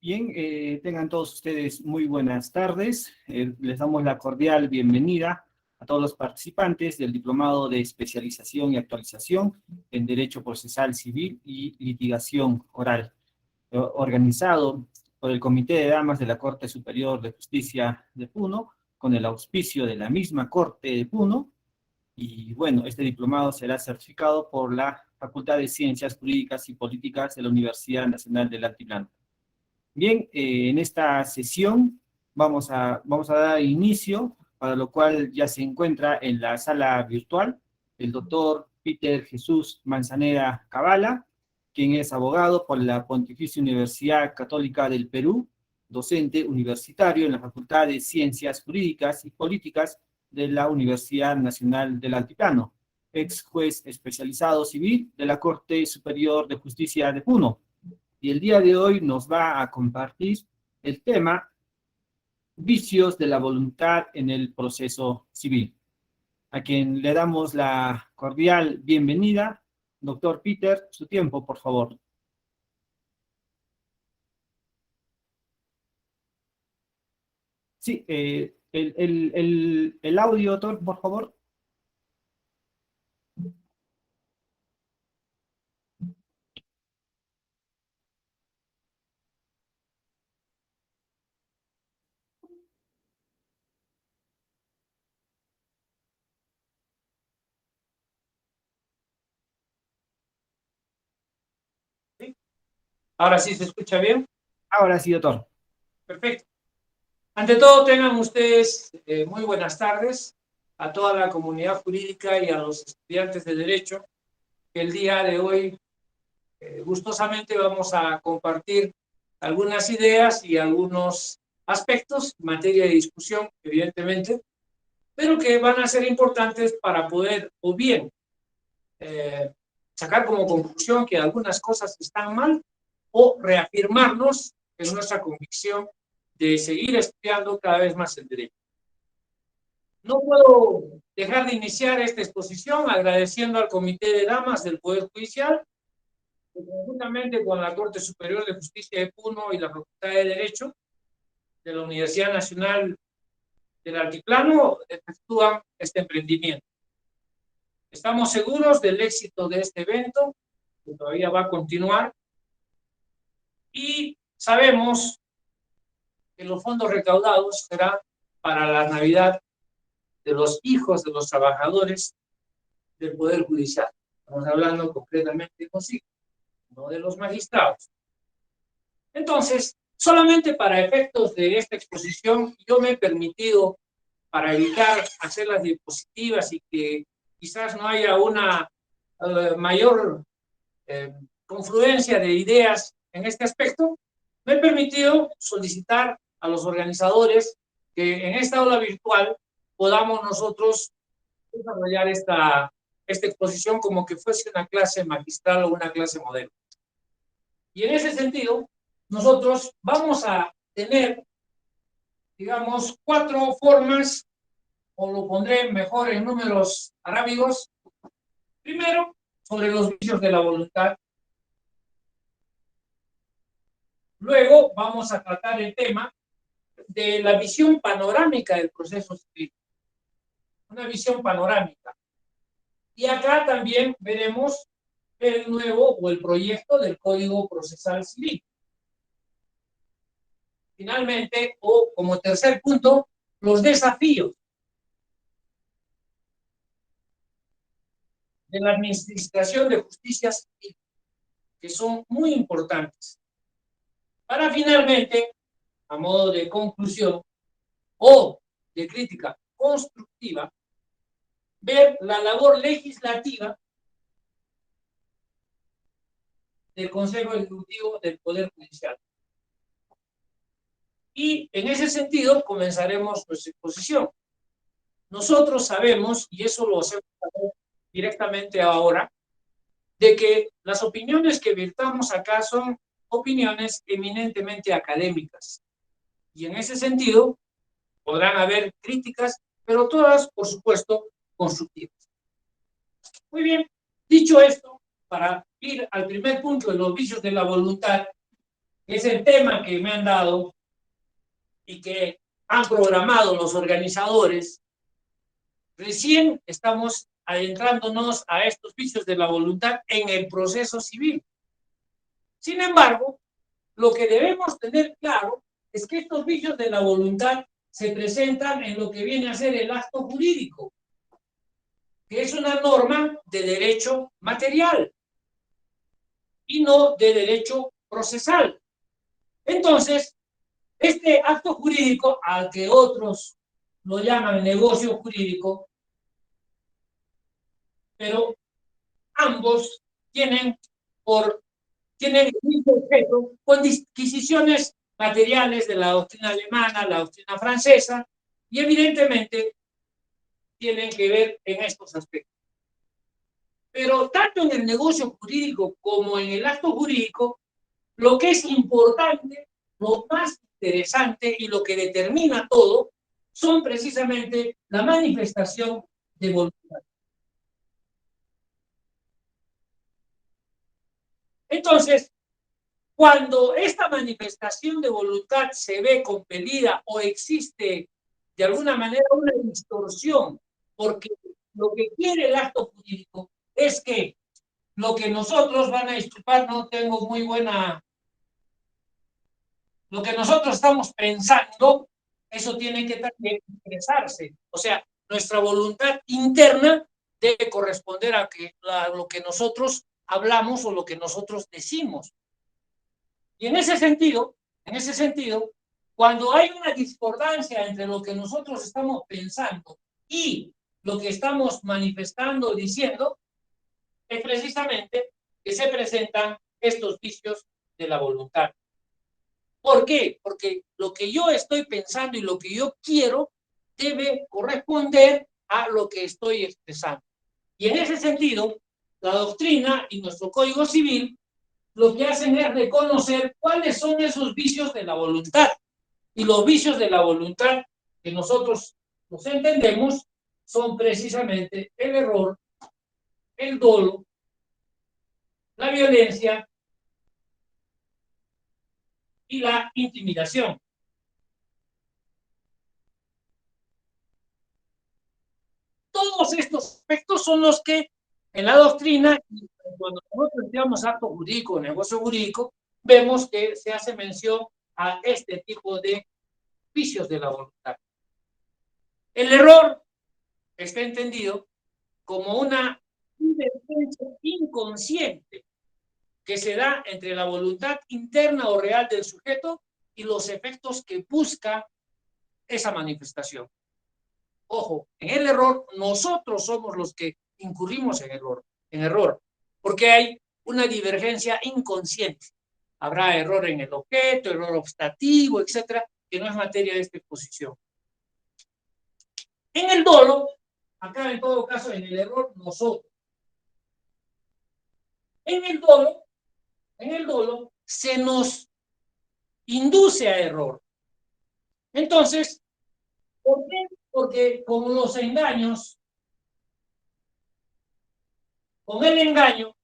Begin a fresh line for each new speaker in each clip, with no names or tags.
Bien, tengan todos ustedes muy buenas tardes. Les damos la cordial bienvenida a todos los participantes del Diplomado de Especialización y Actualización en Derecho Procesal Civil y Litigación Oral, organizado por el Comité de Damas de la Corte Superior de Justicia de Puno, con el auspicio de la misma Corte de Puno. Y bueno, este diplomado será certificado por la Facultad de Ciencias Jurídicas y Políticas de la Universidad Nacional del Altiplano. Bien, en esta sesión vamos a dar inicio, para lo cual ya se encuentra en la sala virtual el doctor Peter Jesús Manzanera Cabala, quien es abogado por la Pontificia Universidad Católica del Perú, docente universitario en la Facultad de Ciencias Jurídicas y Políticas de la Universidad Nacional del Altiplano, ex juez especializado civil de la Corte Superior de Justicia de Puno. Y el día de hoy nos va a compartir el tema vicios de la voluntad en el proceso civil, a quien le damos la cordial bienvenida. Doctor Peter, su tiempo, por favor. Sí, el audio, doctor, por favor.
Ahora sí se escucha bien.
Ahora sí, doctor.
Perfecto. Ante todo, tengan ustedes muy buenas tardes a toda la comunidad jurídica y a los estudiantes de Derecho, que el día de hoy gustosamente vamos a compartir algunas ideas y algunos aspectos en materia de discusión, evidentemente, pero que van a ser importantes para poder o bien sacar como conclusión que algunas cosas están mal o reafirmarnos en nuestra convicción de seguir estudiando cada vez más el derecho. No puedo dejar de iniciar esta exposición agradeciendo al Comité de Damas del Poder Judicial, que conjuntamente con la Corte Superior de Justicia de Puno y la Facultad de Derecho de la Universidad Nacional del Altiplano efectúan este emprendimiento. Estamos seguros del éxito de este evento, que todavía va a continuar, y sabemos que los fondos recaudados serán para la Navidad de los hijos de los trabajadores del Poder Judicial. Estamos hablando concretamente de los hijos, no de los magistrados. Entonces, solamente para efectos de esta exposición, yo me he permitido, para evitar hacer las diapositivas y que quizás no haya una mayor confluencia de ideas en este aspecto, me he permitido solicitar a los organizadores que en esta aula virtual podamos nosotros desarrollar esta exposición como que fuese una clase magistral o una clase modelo. Y en ese sentido, nosotros vamos a tener, digamos, 4 formas, o lo pondré mejor en números arábigos. Primero, sobre los vicios de la voluntad. Luego vamos a tratar el tema de la visión panorámica del proceso civil. Una visión panorámica. Y acá también veremos el nuevo o el proyecto del Código Procesal Civil. Finalmente, o como tercer punto, los desafíos de la administración de justicia civil, que son muy importantes. Para finalmente, a modo de conclusión o de crítica constructiva, ver la labor legislativa del Consejo Ejecutivo del Poder Judicial. Y en ese sentido comenzaremos nuestra exposición. Nosotros sabemos, y eso lo hacemos directamente ahora, de que las opiniones que vertamos acá son opiniones eminentemente académicas. Y en ese sentido podrán haber críticas, pero todas, por supuesto, constructivas. Muy bien, dicho esto, para ir al primer punto de los vicios de la voluntad, es el tema que me han dado y que han programado los organizadores, recién estamos adentrándonos a estos vicios de la voluntad en el proceso civil. Sin embargo, lo que debemos tener claro es que estos vicios de la voluntad se presentan en lo que viene a ser el acto jurídico, que es una norma de derecho material y no de derecho procesal. Entonces, este acto jurídico, al que otros lo llaman negocio jurídico, pero ambos tienen el mismo objeto con disquisiciones materiales de la doctrina alemana, la doctrina francesa, y evidentemente tienen que ver en estos aspectos. Pero tanto en el negocio jurídico como en el acto jurídico, lo que es importante, lo más interesante y lo que determina todo, son precisamente la manifestación de voluntad. Entonces, cuando esta manifestación de voluntad se ve compelida o existe de alguna manera una distorsión, porque lo que quiere el acto jurídico es que lo que nosotros van a disculpar, no tengo muy buena, lo que nosotros estamos pensando, eso tiene que también expresarse. O sea, nuestra voluntad interna debe corresponder a lo que nosotros hablamos o lo que nosotros decimos. Y en ese sentido, cuando hay una discordancia entre lo que nosotros estamos pensando y lo que estamos manifestando o diciendo, es precisamente que se presentan estos vicios de la voluntad. ¿Por qué? Porque lo que yo estoy pensando y lo que yo quiero debe corresponder a lo que estoy expresando. Y en ese sentido, la doctrina y nuestro Código Civil lo que hacen es reconocer cuáles son esos vicios de la voluntad. Y los vicios de la voluntad que nosotros los entendemos son precisamente el error, el dolo, la violencia y la intimidación. Todos estos aspectos son los que en la doctrina, cuando nosotros estudiamos acto jurídico, negocio jurídico, vemos que se hace mención a este tipo de vicios de la voluntad. El error está entendido como una divergencia inconsciente que se da entre la voluntad interna o real del sujeto y los efectos que busca esa manifestación. Ojo, en el error nosotros somos los que incurrimos en error, porque hay una divergencia inconsciente. Habrá error en el objeto, error optativo, etcétera, que no es materia de esta exposición. En el dolo, acá en todo caso, en el error, nosotros. En el dolo, se nos induce a error. Entonces, ¿por qué? Porque con los engaños, con el engaño,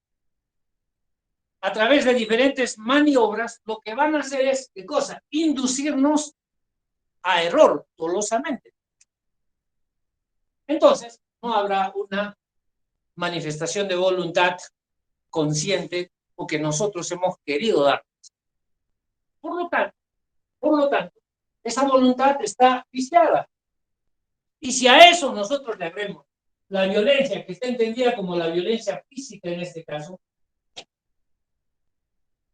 a través de diferentes maniobras, lo que van a hacer es, ¿qué cosa? Inducirnos a error, dolosamente. Entonces, no habrá una manifestación de voluntad consciente o que nosotros hemos querido dar. Por lo tanto, esa voluntad está viciada. Y si a eso nosotros le agregamos la violencia, que está entendida como la violencia física en este caso,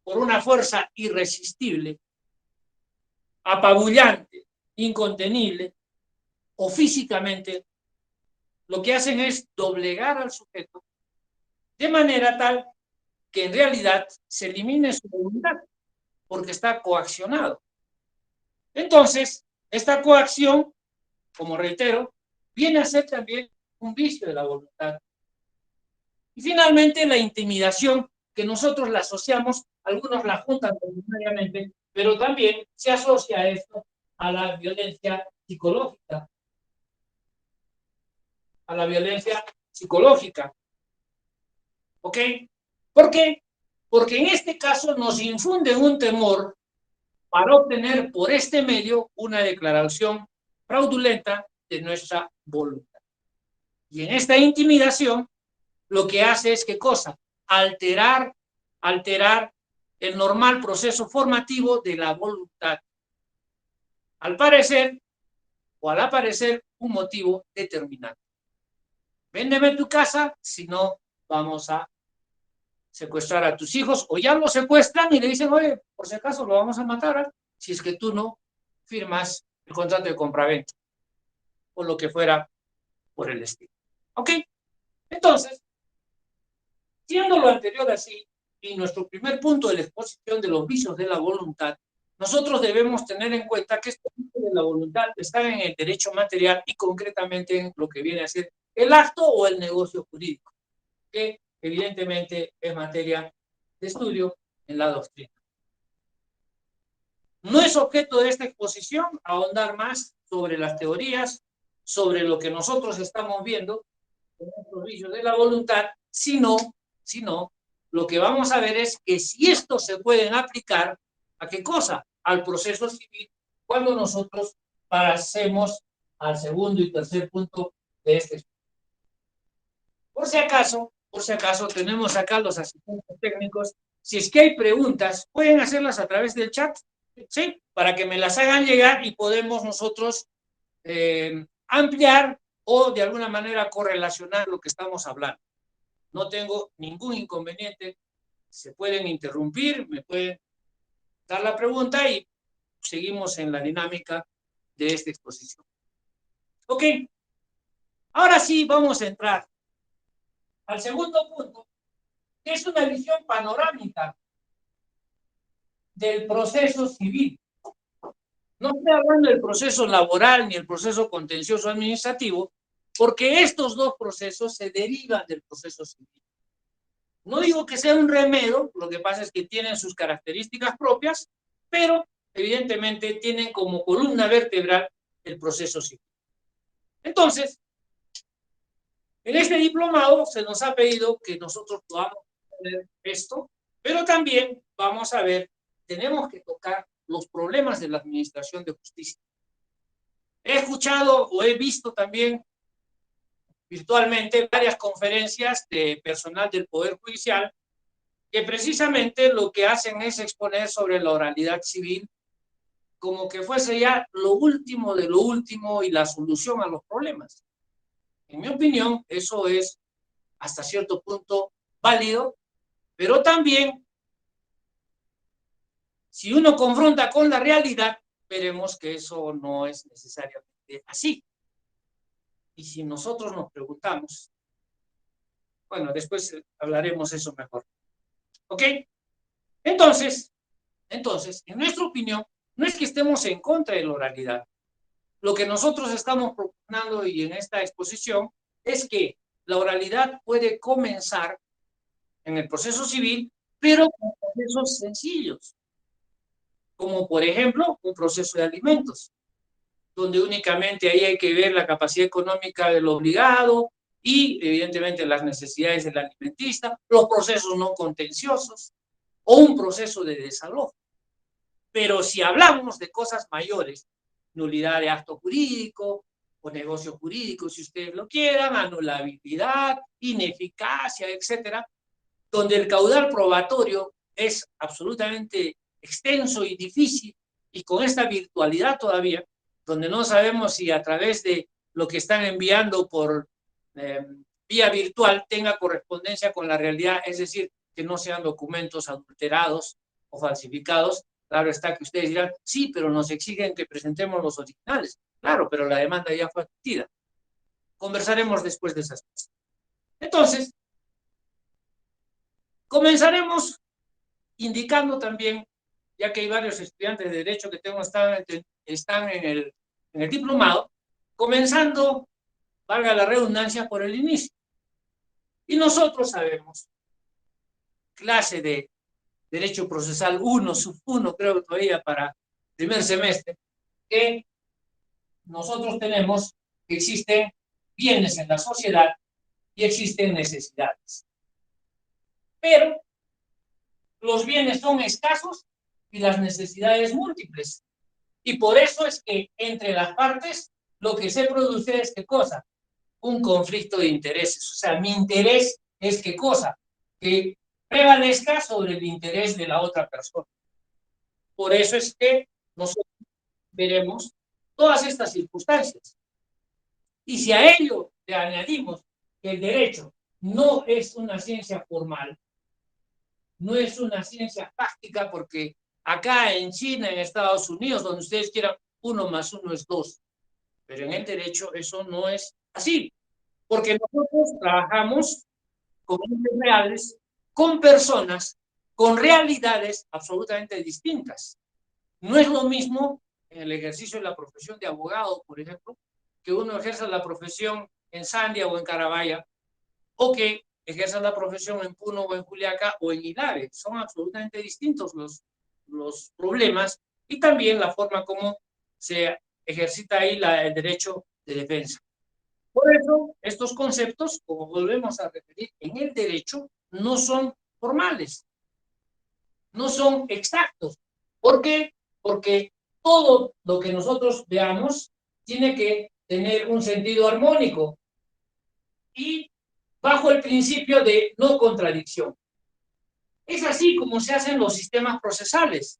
por una fuerza irresistible, apabullante, incontenible, o físicamente, lo que hacen es doblegar al sujeto de manera tal que en realidad se elimine su voluntad, porque está coaccionado. Entonces, esta coacción, como reitero, viene a ser también un vicio de la voluntad. Y finalmente, la intimidación, que nosotros la asociamos, algunos la juntan voluntariamente, pero también se asocia a esto a la violencia psicológica. A la violencia psicológica. ¿Ok? ¿Por qué? Porque en este caso nos infunden un temor para obtener por este medio una declaración fraudulenta de nuestra voluntad. Y en esta intimidación, lo que hace es, ¿qué cosa? Alterar el normal proceso formativo de la voluntad. Al parecer, o al aparecer, un motivo determinante. Véndeme tu casa, si no, vamos a secuestrar a tus hijos, o ya lo secuestran y le dicen, oye, por si acaso lo vamos a matar, si es que tú no firmas el contrato de compraventa, o lo que fuera por el estilo. ¿Ok? Entonces, siendo lo anterior así, y nuestro primer punto de la exposición de los vicios de la voluntad, nosotros debemos tener en cuenta que estos vicios de la voluntad están en el derecho material y concretamente en lo que viene a ser el acto o el negocio jurídico, que evidentemente es materia de estudio en la doctrina. No es objeto de esta exposición ahondar más sobre las teorías, sobre lo que nosotros estamos viendo en estos vicios de la voluntad, sino lo que vamos a ver es que si estos se pueden aplicar, ¿a qué cosa? Al proceso civil, cuando nosotros pasemos al segundo y tercer punto de este estudio. Por si acaso, tenemos acá los asistentes técnicos. Si es que hay preguntas, pueden hacerlas a través del chat, ¿sí? Para que me las hagan llegar y podemos nosotros ampliar o de alguna manera correlacionar lo que estamos hablando. No tengo ningún inconveniente. Se pueden interrumpir, me pueden dar la pregunta y seguimos en la dinámica de esta exposición. Ok. Ahora sí vamos a entrar al segundo punto, que es una visión panorámica del proceso civil. No estoy hablando del proceso laboral ni el proceso contencioso administrativo, porque estos dos procesos se derivan del proceso civil. No digo que sea un remedio, lo que pasa es que tienen sus características propias, pero evidentemente tienen como columna vertebral el proceso civil. Entonces, en este diplomado se nos ha pedido que nosotros podamos ver esto, pero también vamos a ver, tenemos que tocar los problemas de la administración de justicia. He escuchado o he visto también virtualmente varias conferencias de personal del Poder Judicial que precisamente lo que hacen es exponer sobre la oralidad civil como que fuese ya lo último de lo último y la solución a los problemas. En mi opinión, eso es hasta cierto punto válido, pero también, si uno confronta con la realidad, veremos que eso no es necesariamente así. Y si nosotros nos preguntamos, bueno, después hablaremos eso mejor. ¿Ok? Entonces, en nuestra opinión, no es que estemos en contra de la oralidad. Lo que nosotros estamos proponiendo y en esta exposición es que la oralidad puede comenzar en el proceso civil, pero con procesos sencillos, como por ejemplo un proceso de alimentos, donde únicamente ahí hay que ver la capacidad económica del obligado y evidentemente las necesidades del alimentista, los procesos no contenciosos o un proceso de desalojo. Pero si hablamos de cosas mayores, nulidad de acto jurídico o negocio jurídico, si ustedes lo quieran, anulabilidad, ineficacia, etcétera, donde el caudal probatorio es absolutamente extenso y difícil, y con esta virtualidad todavía, donde no sabemos si a través de lo que están enviando por vía virtual tenga correspondencia con la realidad, es decir, que no sean documentos adulterados o falsificados. Claro está que ustedes dirán, sí, pero nos exigen que presentemos los originales. Claro, pero la demanda ya fue admitida. Conversaremos después de esas cosas. Entonces, comenzaremos indicando también, ya que hay varios estudiantes de Derecho que están en el diplomado, comenzando, valga la redundancia, por el inicio. Y nosotros sabemos, clase de Derecho Procesal 1, sub 1, creo que todavía para primer semestre, que nosotros tenemos que existen bienes en la sociedad y existen necesidades. Pero los bienes son escasos y las necesidades múltiples. Y por eso es que entre las partes lo que se produce es ¿qué cosa? Un conflicto de intereses. O sea, mi interés es ¿qué cosa? Que prevalezca sobre el interés de la otra persona. Por eso es que nosotros veremos todas estas circunstancias. Y si a ello le añadimos que el derecho no es una ciencia formal, no es una ciencia práctica, porque acá en China, en Estados Unidos, donde ustedes quieran, 1 más 1 es 2. Pero en el derecho eso no es así, porque nosotros trabajamos con entes reales, con personas, con realidades absolutamente distintas. No es lo mismo en el ejercicio de la profesión de abogado, por ejemplo, que uno ejerza la profesión en Sandia o en Carabaya, o que ejerza la profesión en Puno o en Juliaca o en Hidalgo. Son absolutamente distintos los problemas y también la forma como se ejercita ahí el derecho de defensa. Por eso, estos conceptos, como volvemos a repetir, en el derecho no son formales, no son exactos. ¿Por qué? Porque todo lo que nosotros veamos tiene que tener un sentido armónico y bajo el principio de no contradicción. Es así como se hacen los sistemas procesales.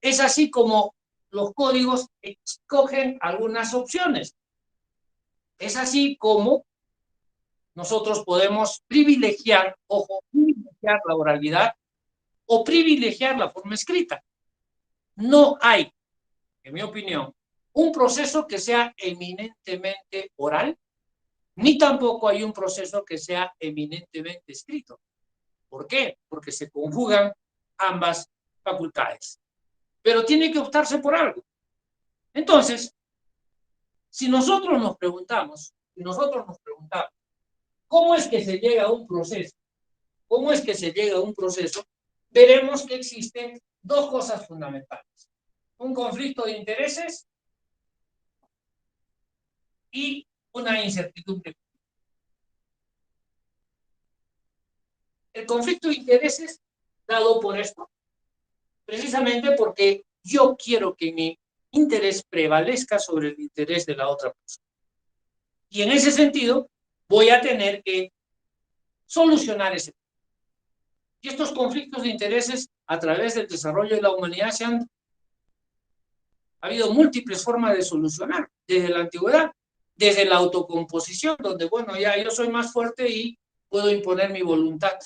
Es así como los códigos escogen algunas opciones. Es así como nosotros podemos privilegiar, ojo, privilegiar la oralidad o privilegiar la forma escrita. No hay, en mi opinión, un proceso que sea eminentemente oral, ni tampoco hay un proceso que sea eminentemente escrito. ¿Por qué? Porque se conjugan ambas facultades. Pero tiene que optarse por algo. Entonces, si nosotros nos preguntamos, ¿cómo es que se llega a un proceso? ¿Cómo es que se llega a un proceso? Veremos que existen dos cosas fundamentales. Un conflicto de intereses y una incertidumbre. El conflicto de intereses, dado por esto, precisamente porque yo quiero que mi interés prevalezca sobre el interés de la otra persona. Y en ese sentido, voy a tener que solucionar ese problema. Y estos conflictos de intereses, a través del desarrollo de la humanidad, ha habido múltiples formas de solucionar, desde la antigüedad, desde la autocomposición, donde, bueno, ya yo soy más fuerte y puedo imponer mi voluntad.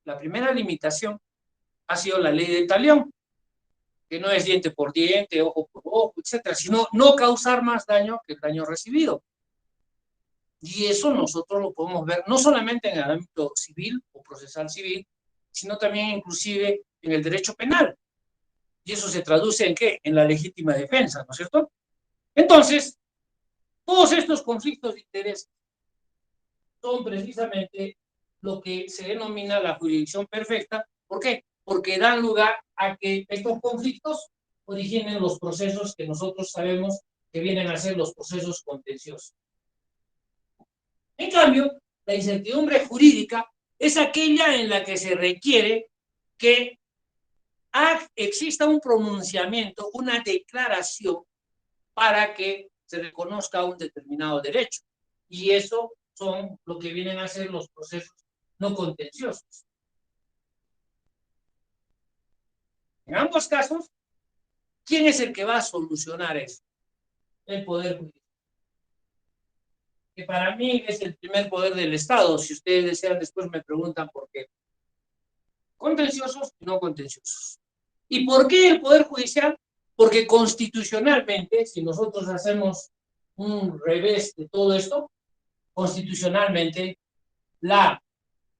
La primera limitación ha sido la ley de Talión, que no es diente por diente, ojo por ojo, etcétera, sino no causar más daño que el daño recibido. Y eso nosotros lo podemos ver no solamente en el ámbito civil o procesal civil, sino también inclusive en el derecho penal. Y eso se traduce en ¿qué? En la legítima defensa, ¿no es cierto? Entonces, todos estos conflictos de interés son precisamente lo que se denomina la jurisdicción perfecta. ¿Por qué? Porque dan lugar a que estos conflictos originen los procesos que nosotros sabemos que vienen a ser los procesos contenciosos. En cambio, la incertidumbre jurídica es aquella en la que se requiere que exista un pronunciamiento, una declaración para que se reconozca un determinado derecho. Y eso son lo que vienen a ser los procesos no contenciosos. En ambos casos, ¿quién es el que va a solucionar eso? El Poder Judicial. Que para mí es el primer poder del Estado. Si ustedes desean, después me preguntan por qué. Contenciosos y no contenciosos. ¿Y por qué el Poder Judicial? Porque constitucionalmente, si nosotros hacemos un revés de todo esto, constitucionalmente, la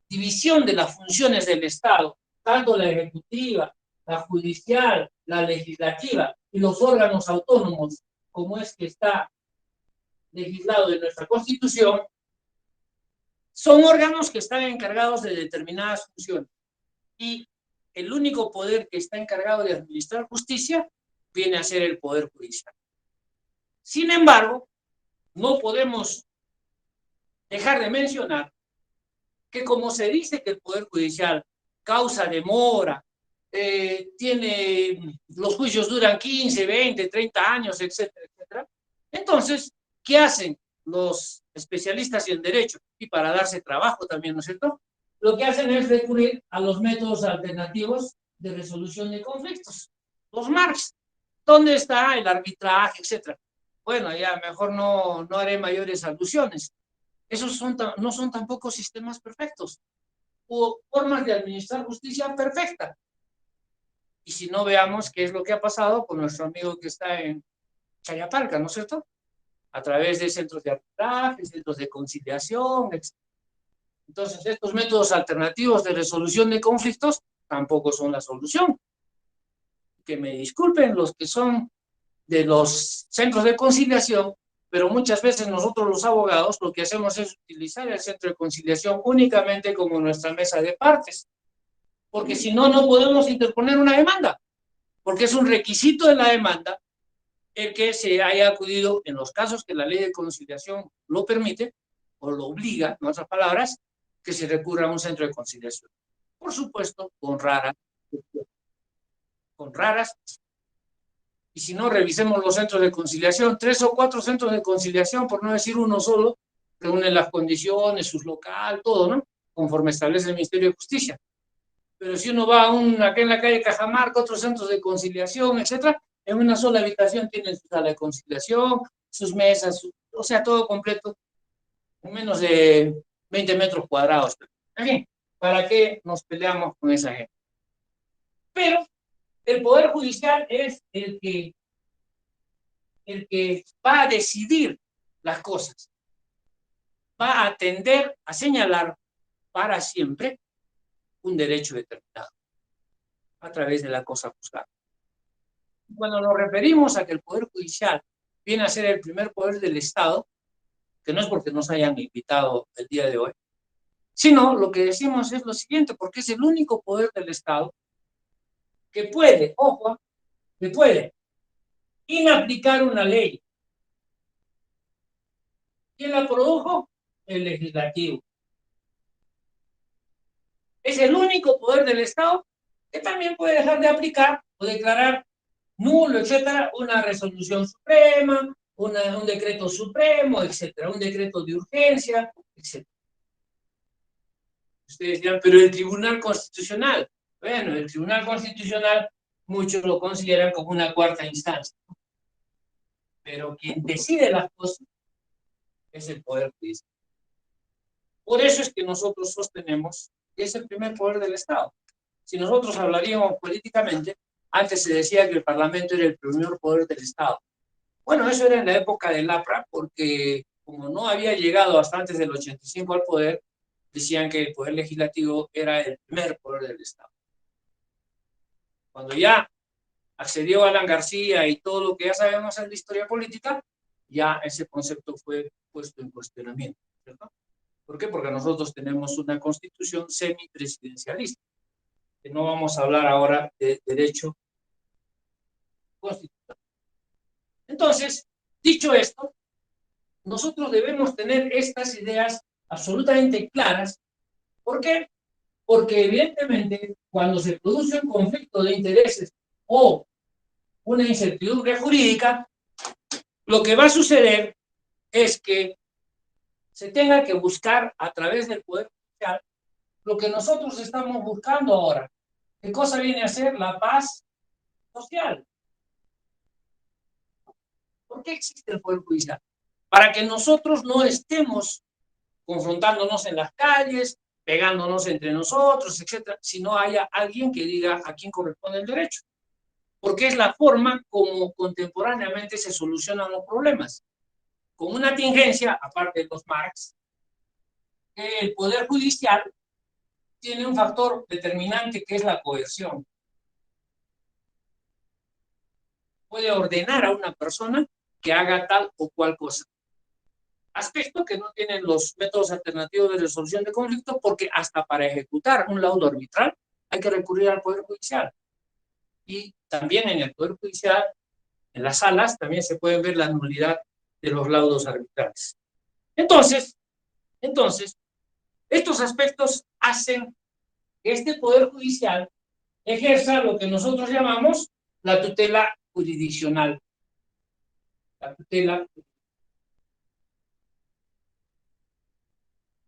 división de las funciones del Estado, tanto la ejecutiva, la judicial, la legislativa y los órganos autónomos, como es que está legislado en nuestra Constitución, son órganos que están encargados de determinadas funciones. Y el único poder que está encargado de administrar justicia viene a ser el Poder Judicial. Sin embargo, no podemos dejar de mencionar que como se dice que el Poder Judicial causa demora los juicios duran 15, 20, 30 años, etcétera, etcétera. Entonces, ¿qué hacen los especialistas en derecho? Y para darse trabajo también, ¿no es cierto? Lo que hacen es recurrir a los métodos alternativos de resolución de conflictos, los MARCs. ¿Dónde está el arbitraje, etcétera? Bueno, ya mejor no haré mayores alusiones. Esos no son tampoco sistemas perfectos o formas de administrar justicia perfecta. Y si no, veamos qué es lo que ha pasado con nuestro amigo que está en Chayapalca, ¿no es cierto? A través de centros de arbitraje, centros de conciliación, etc. Entonces, estos métodos alternativos de resolución de conflictos tampoco son la solución. Que me disculpen los que son de los centros de conciliación, pero muchas veces nosotros los abogados lo que hacemos es utilizar el centro de conciliación únicamente como nuestra mesa de partes, porque si no, no podemos interponer una demanda, porque es un requisito de la demanda el que se haya acudido, en los casos que la ley de conciliación lo permite, o lo obliga, en otras palabras, que se recurra a un centro de conciliación. Por supuesto, con raras. Y si no, revisemos los centros de conciliación, 3 o 4 centros de conciliación, por no decir uno solo, reúnen las condiciones, sus local, todo, ¿no? Conforme establece el Ministerio de Justicia. Pero si uno va acá en la calle Cajamarca, otros centros de conciliación, etcétera, en una sola habitación tienen su sala de conciliación, sus mesas, o sea, todo completo, en menos de 20 metros cuadrados. En fin, ¿para qué nos peleamos con esa gente? Pero el Poder Judicial es el que va a decidir las cosas, va a atender a señalar para siempre un derecho determinado a través de la cosa juzgada. Cuando nos referimos a que el Poder Judicial viene a ser el primer poder del Estado, que no es porque nos hayan invitado el día de hoy, sino lo que decimos es lo siguiente, porque es el único poder del Estado que puede, ojo, que puede inaplicar una ley. ¿Quién la produjo? El legislativo. Es el único poder del Estado que también puede dejar de aplicar o declarar nulo, etcétera, una resolución suprema, un decreto supremo, etcétera, un decreto de urgencia, etcétera. Ustedes dirán, pero el Tribunal Constitucional, bueno, el Tribunal Constitucional muchos lo consideran como una cuarta instancia, pero quien decide las cosas es el Poder Judicial. Por eso es que nosotros sostenemos que es el primer poder del Estado. Si nosotros hablaríamos políticamente, antes se decía que el Parlamento era el primer poder del Estado. Bueno, eso era en la época del APRA, porque como no había llegado hasta antes del 85 al poder, decían que el poder legislativo era el primer poder del Estado. Cuando ya accedió Alan García y todo lo que ya sabemos en la historia política, ya ese concepto fue puesto en cuestionamiento, ¿cierto? ¿Por qué? Porque nosotros tenemos una constitución semipresidencialista, que no vamos a hablar ahora de derecho constitucional. Entonces, dicho esto, nosotros debemos tener estas ideas absolutamente claras. ¿Por qué? Porque evidentemente cuando se produce un conflicto de intereses o una incertidumbre jurídica, lo que va a suceder es que se tenga que buscar a través del Poder Judicial lo que nosotros estamos buscando ahora. ¿Qué cosa viene a ser la paz social? ¿Por qué existe el Poder Judicial? Para que nosotros no estemos confrontándonos en las calles, pegándonos entre nosotros, etcétera, sino haya alguien que diga a quién corresponde el derecho. Porque es la forma como contemporáneamente se solucionan los problemas. Con una tingencia, aparte de los Marx, el Poder Judicial tiene un factor determinante que es la coerción. Puede ordenar a una persona que haga tal o cual cosa. Aspecto que no tienen los métodos alternativos de resolución de conflictos, porque hasta para ejecutar un laudo arbitral hay que recurrir al Poder Judicial. Y también en el Poder Judicial, en las salas, también se puede ver la nulidad de los laudos arbitrales. Entonces, estos aspectos hacen que este Poder Judicial ejerza lo que nosotros llamamos la tutela jurisdiccional. La tutela.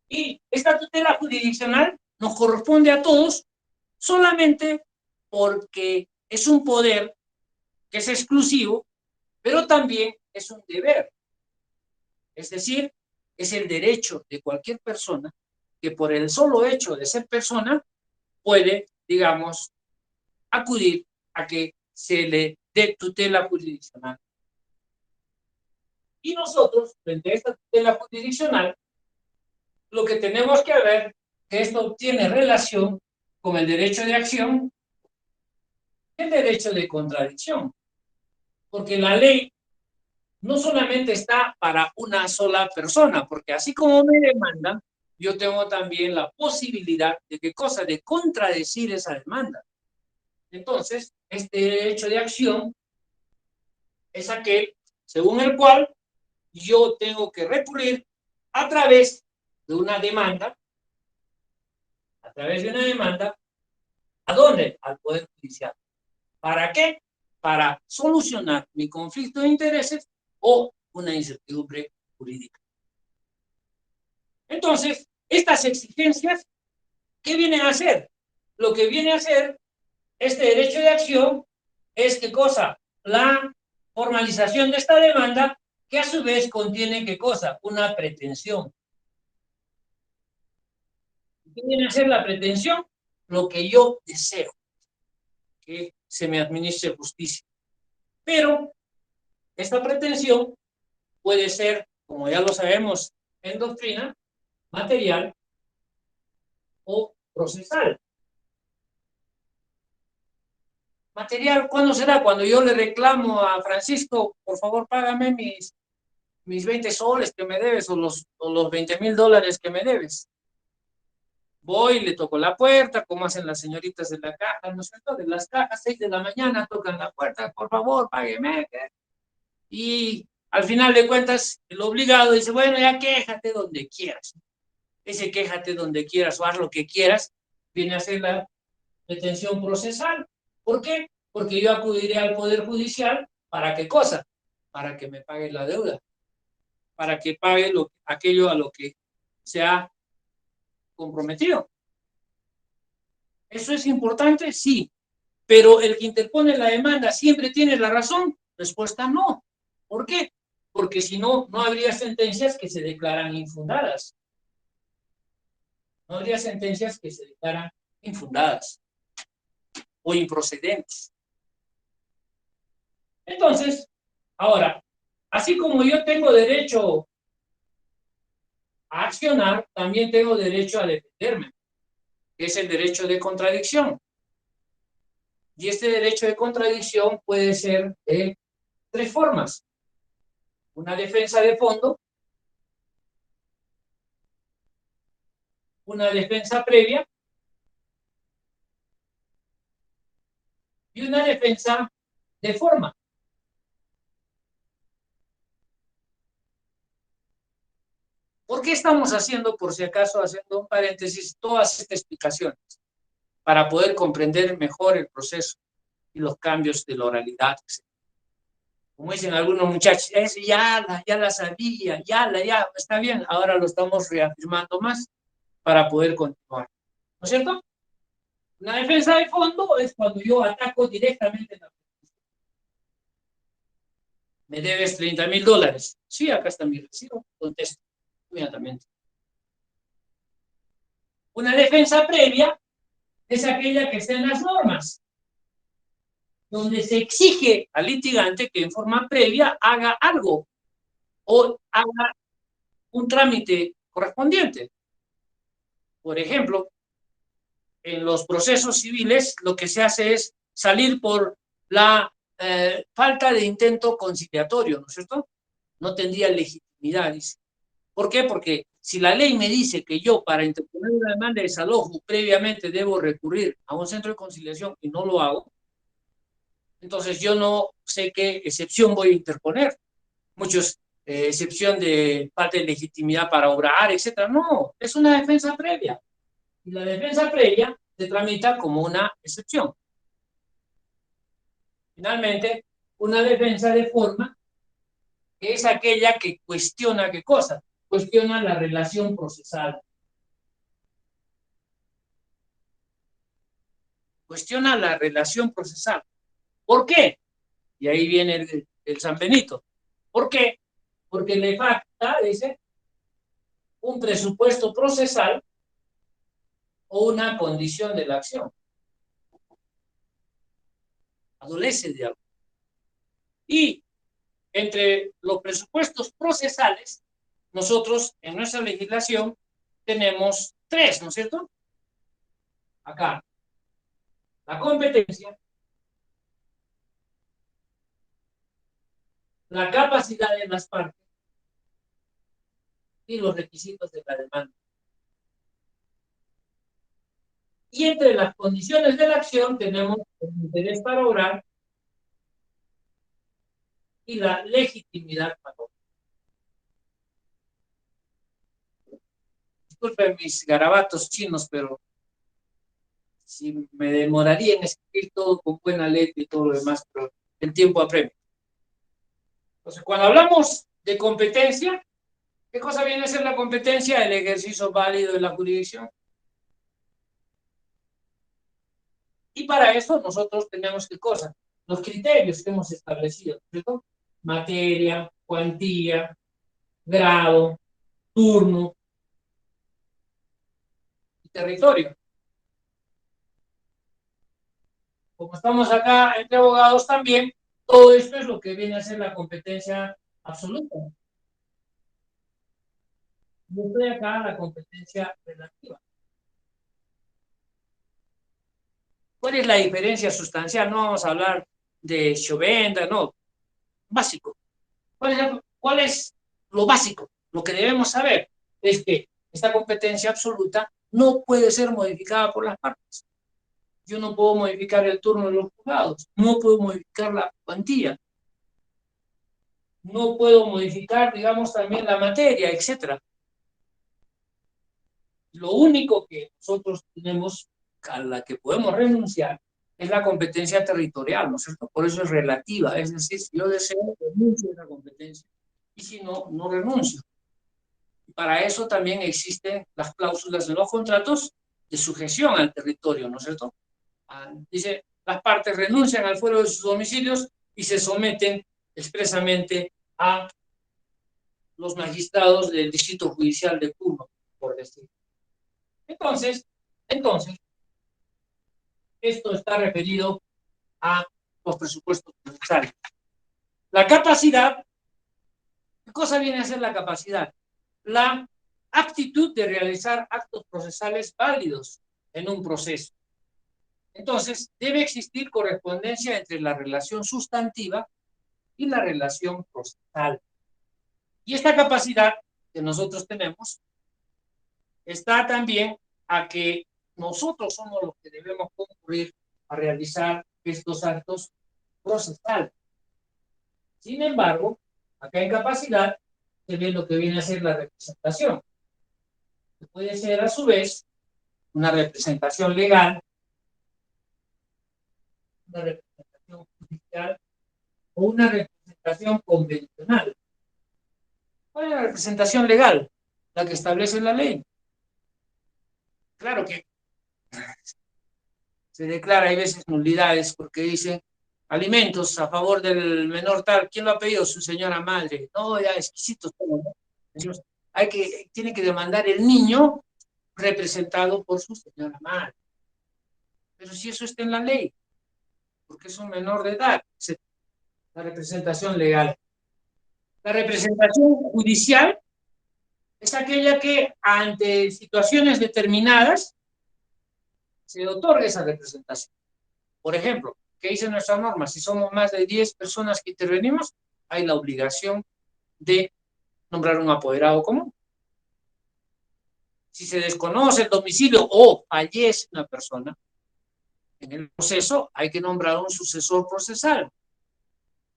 Y esta tutela jurisdiccional nos corresponde a todos solamente porque es un poder que es exclusivo, pero también es un deber. Es decir, es el derecho de cualquier persona que por el solo hecho de ser persona puede, digamos, acudir a que se le dé tutela jurisdiccional. Y nosotros, frente a esta tutela jurisdiccional, lo que tenemos que ver que esto tiene relación con el derecho de acción y el derecho de contradicción. Porque la ley no solamente está para una sola persona, porque así como me demandan, yo tengo también la posibilidad de qué cosa, de contradecir esa demanda. Entonces, este derecho de acción es aquel según el cual yo tengo que recurrir a través de una demanda, ¿a dónde? Al Poder Judicial. ¿Para qué? Para solucionar mi conflicto de intereses o una incertidumbre jurídica. Entonces, estas exigencias, ¿qué vienen a hacer? Lo que viene a hacer este derecho de acción es, ¿qué cosa? La formalización de esta demanda, que a su vez contiene, ¿qué cosa? Una pretensión. ¿Qué viene a ser la pretensión? Lo que yo deseo, que se me administre justicia. Pero esta pretensión puede ser, como ya lo sabemos en doctrina, material o procesal. Material, ¿cuándo será? Cuando yo le reclamo a Francisco, por favor, págame mis 20 soles que me debes o los $20,000 que me debes. Voy, le toco la puerta, como hacen las señoritas de la caja, ¿no es cierto? De las cajas, 6 de la mañana, tocan la puerta, por favor, págueme. Y al final de cuentas, el obligado dice, bueno, ya quéjate donde quieras. Ese quéjate donde quieras o haz lo que quieras, viene a ser la detención procesal. ¿Por qué? Porque yo acudiré al Poder Judicial, ¿para qué cosa? Para que me pague la deuda, para que pague aquello a lo que se ha comprometido. ¿Eso es importante? Sí. Pero el que interpone la demanda siempre tiene la razón. Respuesta no. ¿Por qué? Porque si no, no habría sentencias que se declaran infundadas. No habría sentencias que se declaran infundadas o improcedentes. Entonces, ahora, así como yo tengo derecho a accionar, también tengo derecho a defenderme, que es el derecho de contradicción. Y este derecho de contradicción puede ser de 3 formas. Una defensa de fondo, una defensa previa y una defensa de forma. ¿Por qué estamos haciendo, por si acaso, haciendo un paréntesis, todas estas explicaciones? Para poder comprender mejor el proceso y los cambios de la oralidad. Como dicen algunos muchachos, ya la sabía, ya, está bien, ahora lo estamos reafirmando más para poder continuar. ¿No es cierto? Una defensa de fondo es cuando yo ataco directamente la justicia. ¿Me debes $30,000? Sí, acá está mi recibo, contesto inmediatamente. Una defensa previa es aquella que está en las normas, donde se exige al litigante que en forma previa haga algo o haga un trámite correspondiente. Por ejemplo, en los procesos civiles lo que se hace es salir por la falta de intento conciliatorio, ¿no es cierto? No tendría legitimidad, dice. ¿Por qué? Porque si la ley me dice que yo para interponer una demanda de desalojo previamente debo recurrir a un centro de conciliación y no lo hago, entonces yo no sé qué excepción voy a interponer. Muchos, excepción de falta de legitimidad para obrar, etcétera. No, es una defensa previa. Y la defensa previa se tramita como una excepción. Finalmente, una defensa de forma es aquella que cuestiona ¿qué cosa? Cuestiona la relación procesal. Cuestiona la relación procesal. ¿Por qué? Y ahí viene el San Benito. ¿Por qué? Porque le falta, dice, un presupuesto procesal o una condición de la acción. Adolece de algo. Y entre los presupuestos procesales, nosotros en nuestra legislación tenemos 3, ¿no es cierto? Acá, la competencia, la capacidad de las partes y los requisitos de la demanda. Y entre las condiciones de la acción tenemos el interés para obrar y la legitimidad para obrar. Disculpen mis garabatos chinos, pero si me demoraría en escribir todo con buena letra y todo lo demás, pero el tiempo apremia. Entonces, cuando hablamos de competencia, ¿qué cosa viene a ser la competencia? El ejercicio válido de la jurisdicción. Y para eso nosotros tenemos ¿qué cosa? Los criterios que hemos establecido, ¿cierto? Materia, cuantía, grado, turno y territorio. Como estamos acá entre abogados también, todo esto es lo que viene a ser la competencia absoluta. Yo estoy acá la competencia relativa. ¿Cuál es la diferencia sustancial? No vamos a hablar de Chovenda, no. Básico. ¿Cuál es lo básico? Lo que debemos saber es que esta competencia absoluta no puede ser modificada por las partes. Yo no puedo modificar el turno de los juzgados, no puedo modificar la cuantía, no puedo modificar, digamos, también la materia, etc. Lo único que nosotros tenemos, a la que podemos renunciar, es la competencia territorial, ¿no es cierto? Por eso es relativa, es decir, si yo deseo, renuncio a esa competencia, y si no, no renuncio. Y para eso también existen las cláusulas de los contratos de sujeción al territorio, ¿no es cierto? Dice, las partes renuncian al fuero de sus domicilios y se someten expresamente a los magistrados del distrito judicial de turno, por decir. Entonces, esto está referido a los presupuestos procesales. La capacidad, ¿qué cosa viene a ser la capacidad? La aptitud de realizar actos procesales válidos en un proceso. Entonces, debe existir correspondencia entre la relación sustantiva y la relación procesal. Y esta capacidad que nosotros tenemos está también a que nosotros somos los que debemos concurrir a realizar estos actos procesales. Sin embargo, acá en capacidad se ve lo que viene a ser la representación, que puede ser a su vez una representación legal, una representación judicial o una representación convencional. ¿Cuál es la representación legal? La que establece la ley. Claro que se declara, hay veces nulidades, porque dice alimentos a favor del menor tal. ¿Quién lo ha pedido? Su señora madre. No, ya exquisitos. Tiene que demandar el niño representado por su señora madre. Pero si eso está en la ley, porque es un menor de edad, la representación legal. La representación judicial es aquella que ante situaciones determinadas se otorga esa representación. Por ejemplo, ¿qué dice nuestra norma? Si somos más de 10 personas que intervenimos, hay la obligación de nombrar un apoderado común. Si se desconoce el domicilio o fallece una persona, en el proceso hay que nombrar un sucesor procesal.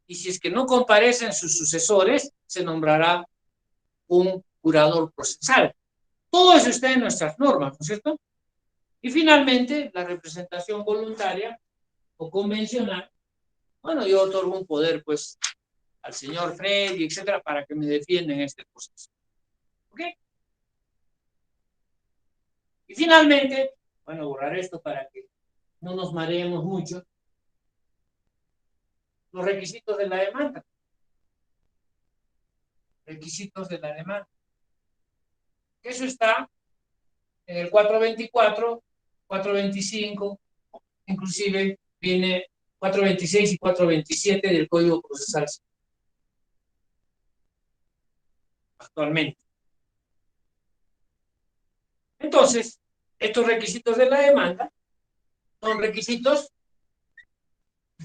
Y si es que no comparecen sus sucesores, se nombrará un curador procesal. Todo eso está en nuestras normas, ¿no es cierto? Y finalmente, la representación voluntaria o convencional, Bueno, yo otorgo un poder, pues, al señor Freddy, etcétera, para que me defienda en este proceso. ¿Ok? Y finalmente, bueno, borrar esto para que no nos mareemos mucho, los requisitos de la demanda. Requisitos de la demanda. Eso está en el 424, 425, inclusive viene 426 y 427 del Código Procesal actualmente. Entonces, estos requisitos de la demanda son requisitos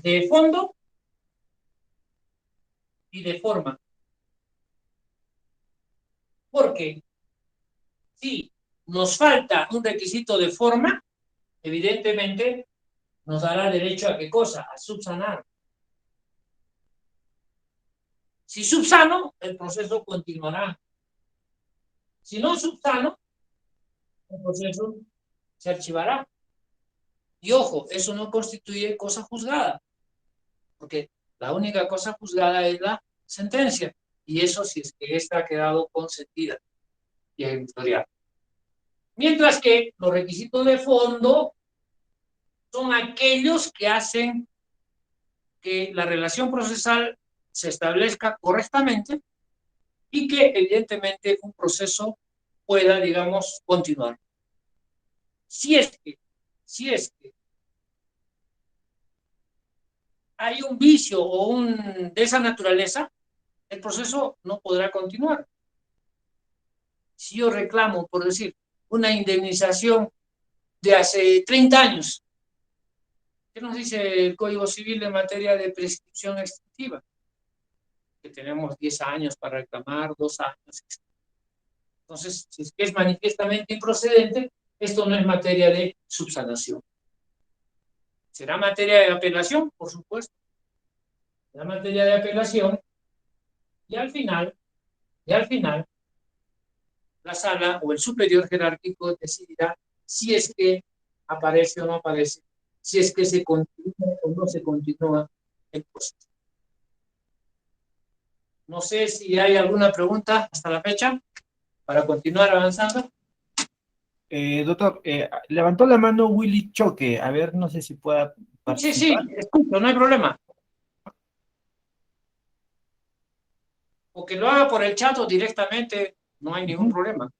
de fondo y de forma. Porque si nos falta un requisito de forma, evidentemente nos dará derecho a ¿qué cosa? A subsanar. Si subsano, el proceso continuará. Si no subsano, el proceso se archivará. Y ojo, eso no constituye cosa juzgada, porque la única cosa juzgada es la sentencia, y eso si es que ésta ha quedado consentida y ejecutorial. Mientras que los requisitos de fondo son aquellos que hacen que la relación procesal se establezca correctamente y que evidentemente un proceso pueda, digamos, continuar. Si es que hay un vicio o de esa naturaleza, el proceso no podrá continuar. Si yo reclamo, por decir, una indemnización de hace 30 años, ¿qué nos dice el Código Civil en materia de prescripción extintiva? Que tenemos 10 años para reclamar, 2 años. Entonces, si es que es manifiestamente improcedente, esto no es materia de subsanación. ¿Será materia de apelación? Por supuesto. Será materia de apelación y al final, la sala o el superior jerárquico decidirá si es que aparece o no aparece, si es que se continúa o no se continúa el proceso. No sé si hay alguna pregunta hasta la fecha para continuar avanzando.
Doctor, levantó la mano Willy Choque. A ver, no sé si pueda participar.
Sí, escucho, no hay problema. O que lo haga por el chat o directamente, no hay ningún problema.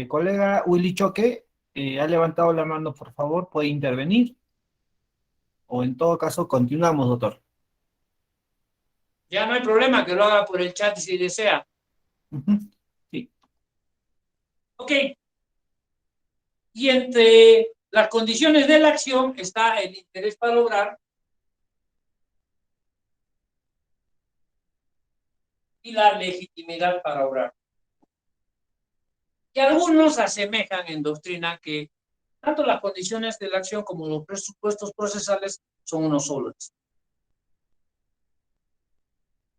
Colega Willy Choque, ha levantado la mano, por favor, puede intervenir. O en todo caso, continuamos, doctor.
Ya no hay problema que lo haga por el chat si desea.
Sí.
Ok. Y entre las condiciones de la acción está el interés para lograr y la legitimidad para obrar. Que algunos asemejan en doctrina que tanto las condiciones de la acción como los presupuestos procesales son uno solo.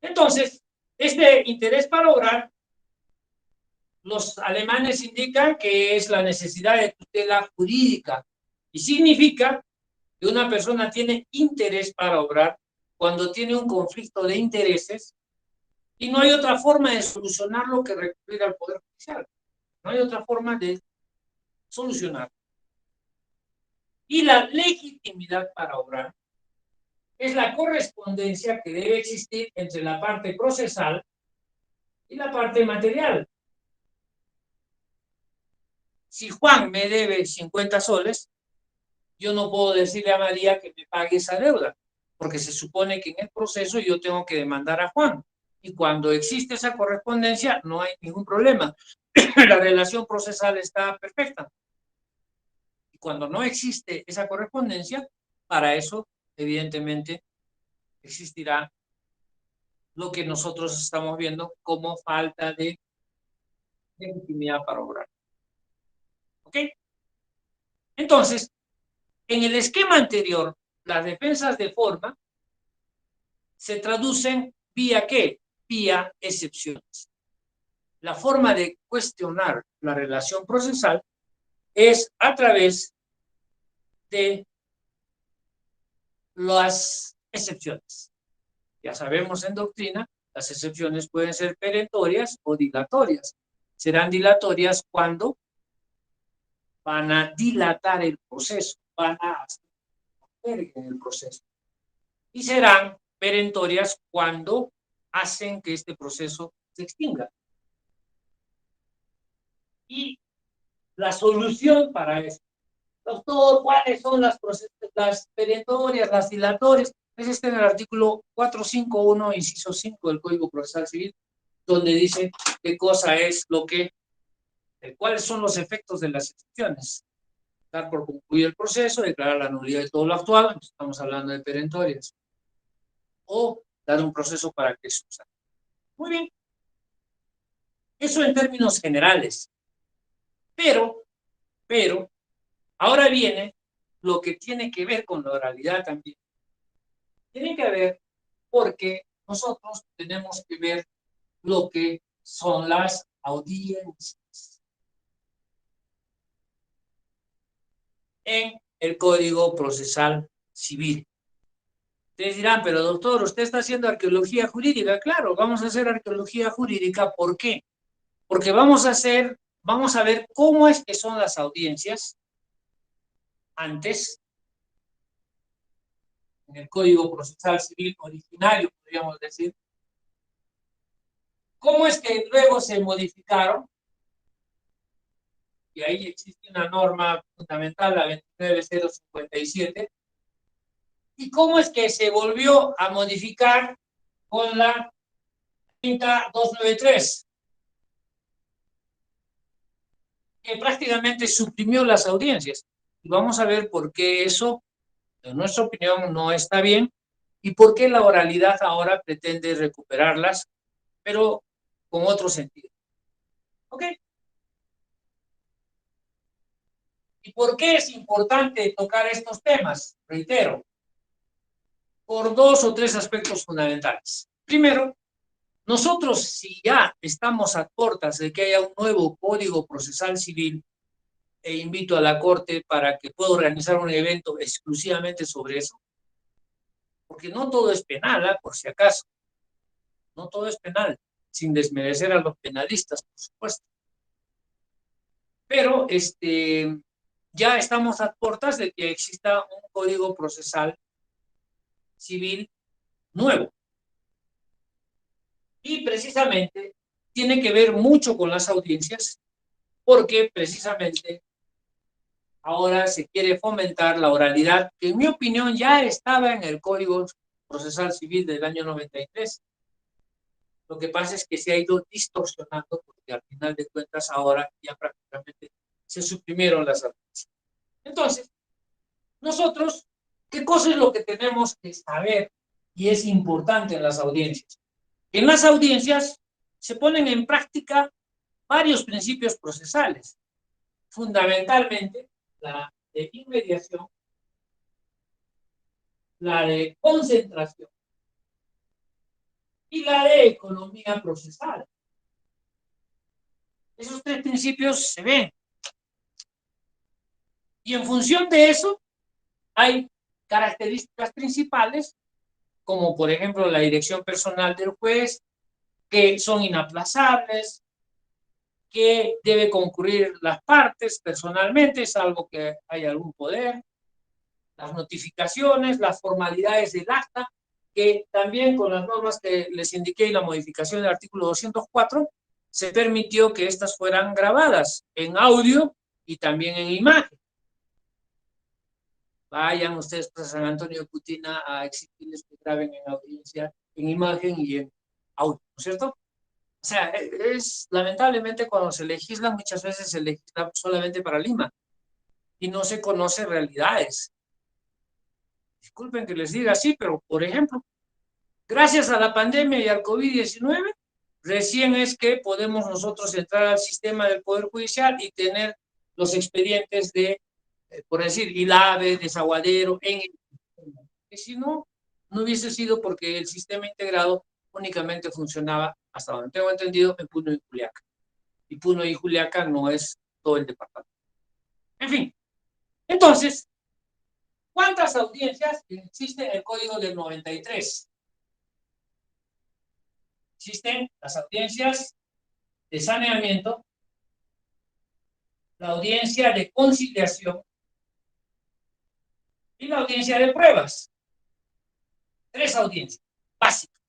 Entonces, este interés para obrar, los alemanes indican que es la necesidad de tutela jurídica y significa que una persona tiene interés para obrar cuando tiene un conflicto de intereses y no hay otra forma de solucionarlo que recurrir al Poder Judicial. No hay otra forma de solucionarlo. Y la legitimidad para obrar es la correspondencia que debe existir entre la parte procesal y la parte material. Si Juan me debe 50 soles, yo no puedo decirle a María que me pague esa deuda, porque se supone que en el proceso yo tengo que demandar a Juan. Y cuando existe esa correspondencia, no hay ningún problema. La relación procesal está perfecta. Y cuando no existe esa correspondencia, para eso, evidentemente, existirá lo que nosotros estamos viendo como falta de legitimidad para obrar. ¿Ok? Entonces, en el esquema anterior, las defensas de forma se traducen vía ¿qué? Vía excepciones. La forma de cuestionar la relación procesal es a través de las excepciones. Ya sabemos en doctrina, las excepciones pueden ser perentorias o dilatorias. Serán dilatorias cuando van a dilatar el proceso, van a hacer en el proceso. Y serán perentorias cuando hacen que este proceso se extinga. Y la solución para eso, doctor, ¿cuáles son las perentorias, las dilatorias? Es en el artículo 451, inciso 5 del Código Procesal Civil, donde dice qué cosa es lo que, cuáles son los efectos de las excepciones. Dar por concluido el proceso, declarar la nulidad de todo lo actual, estamos hablando de perentorias, o dar un proceso para que se use. Muy bien. Eso en términos generales. Pero, ahora viene lo que tiene que ver con la oralidad también. Tiene que ver porque nosotros tenemos que ver lo que son las audiencias en el Código Procesal Civil. Ustedes dirán, pero doctor, usted está haciendo arqueología jurídica. Claro, vamos a hacer arqueología jurídica. ¿Por qué? Porque vamos a ver cómo es que son las audiencias antes, en el Código Procesal Civil originario, podríamos decir. ¿Cómo es que luego se modificaron? Y ahí existe una norma fundamental, la 29057. ¿Y cómo es que se volvió a modificar con la 30293? Que prácticamente suprimió las audiencias. Y vamos a ver por qué eso, en nuestra opinión, no está bien y por qué la oralidad ahora pretende recuperarlas, pero con otro sentido. ¿Ok? ¿Y por qué es importante tocar estos temas? Reitero, por 2 o 3 aspectos fundamentales. Primero, nosotros, si ya estamos a puertas de que haya un nuevo Código Procesal Civil, e invito a la Corte para que pueda organizar un evento exclusivamente sobre eso, porque no todo es penal, por si acaso, no todo es penal, sin desmerecer a los penalistas, por supuesto. Pero ya estamos a puertas de que exista un Código Procesal Civil nuevo. Y precisamente tiene que ver mucho con las audiencias, porque precisamente ahora se quiere fomentar la oralidad, que en mi opinión ya estaba en el Código Procesal Civil del año 93. Lo que pasa es que se ha ido distorsionando, porque al final de cuentas ahora ya prácticamente se suprimieron las audiencias. Entonces, nosotros, ¿qué cosa es lo que tenemos que saber? Y es importante en las audiencias. En las audiencias se ponen en práctica varios principios procesales, fundamentalmente la de inmediación, la de concentración y la de economía procesal. Esos 3 principios se ven. Y en función de eso, hay características principales, como por ejemplo la dirección personal del juez, que son inaplazables, que debe concurrir las partes personalmente, salvo que haya algún poder, las notificaciones, las formalidades del acta, que también con las normas que les indiqué y la modificación del artículo 204, se permitió que estas fueran grabadas en audio y también en imagen. Vayan ustedes a San Antonio de Cutina a exigirles que graben en audiencia, en imagen y en audio, ¿no es cierto? O sea, lamentablemente cuando se legisla, muchas veces se legisla solamente para Lima y no se conoce realidades. Disculpen que les diga así, pero por ejemplo, gracias a la pandemia y al COVID-19, recién es que podemos nosotros entrar al sistema del Poder Judicial y tener los expedientes de, por decir, ILAVE, desaguadero, en el sistema. Que si no, no hubiese sido porque el sistema integrado únicamente funcionaba, hasta donde tengo entendido, en Puno y Juliaca. Y Puno y Juliaca no es todo el departamento. En fin, entonces, ¿Cuántas audiencias existen en el Código del 93? Existen las audiencias de saneamiento, la audiencia de conciliación y la audiencia de pruebas. 3 audiencias básicas.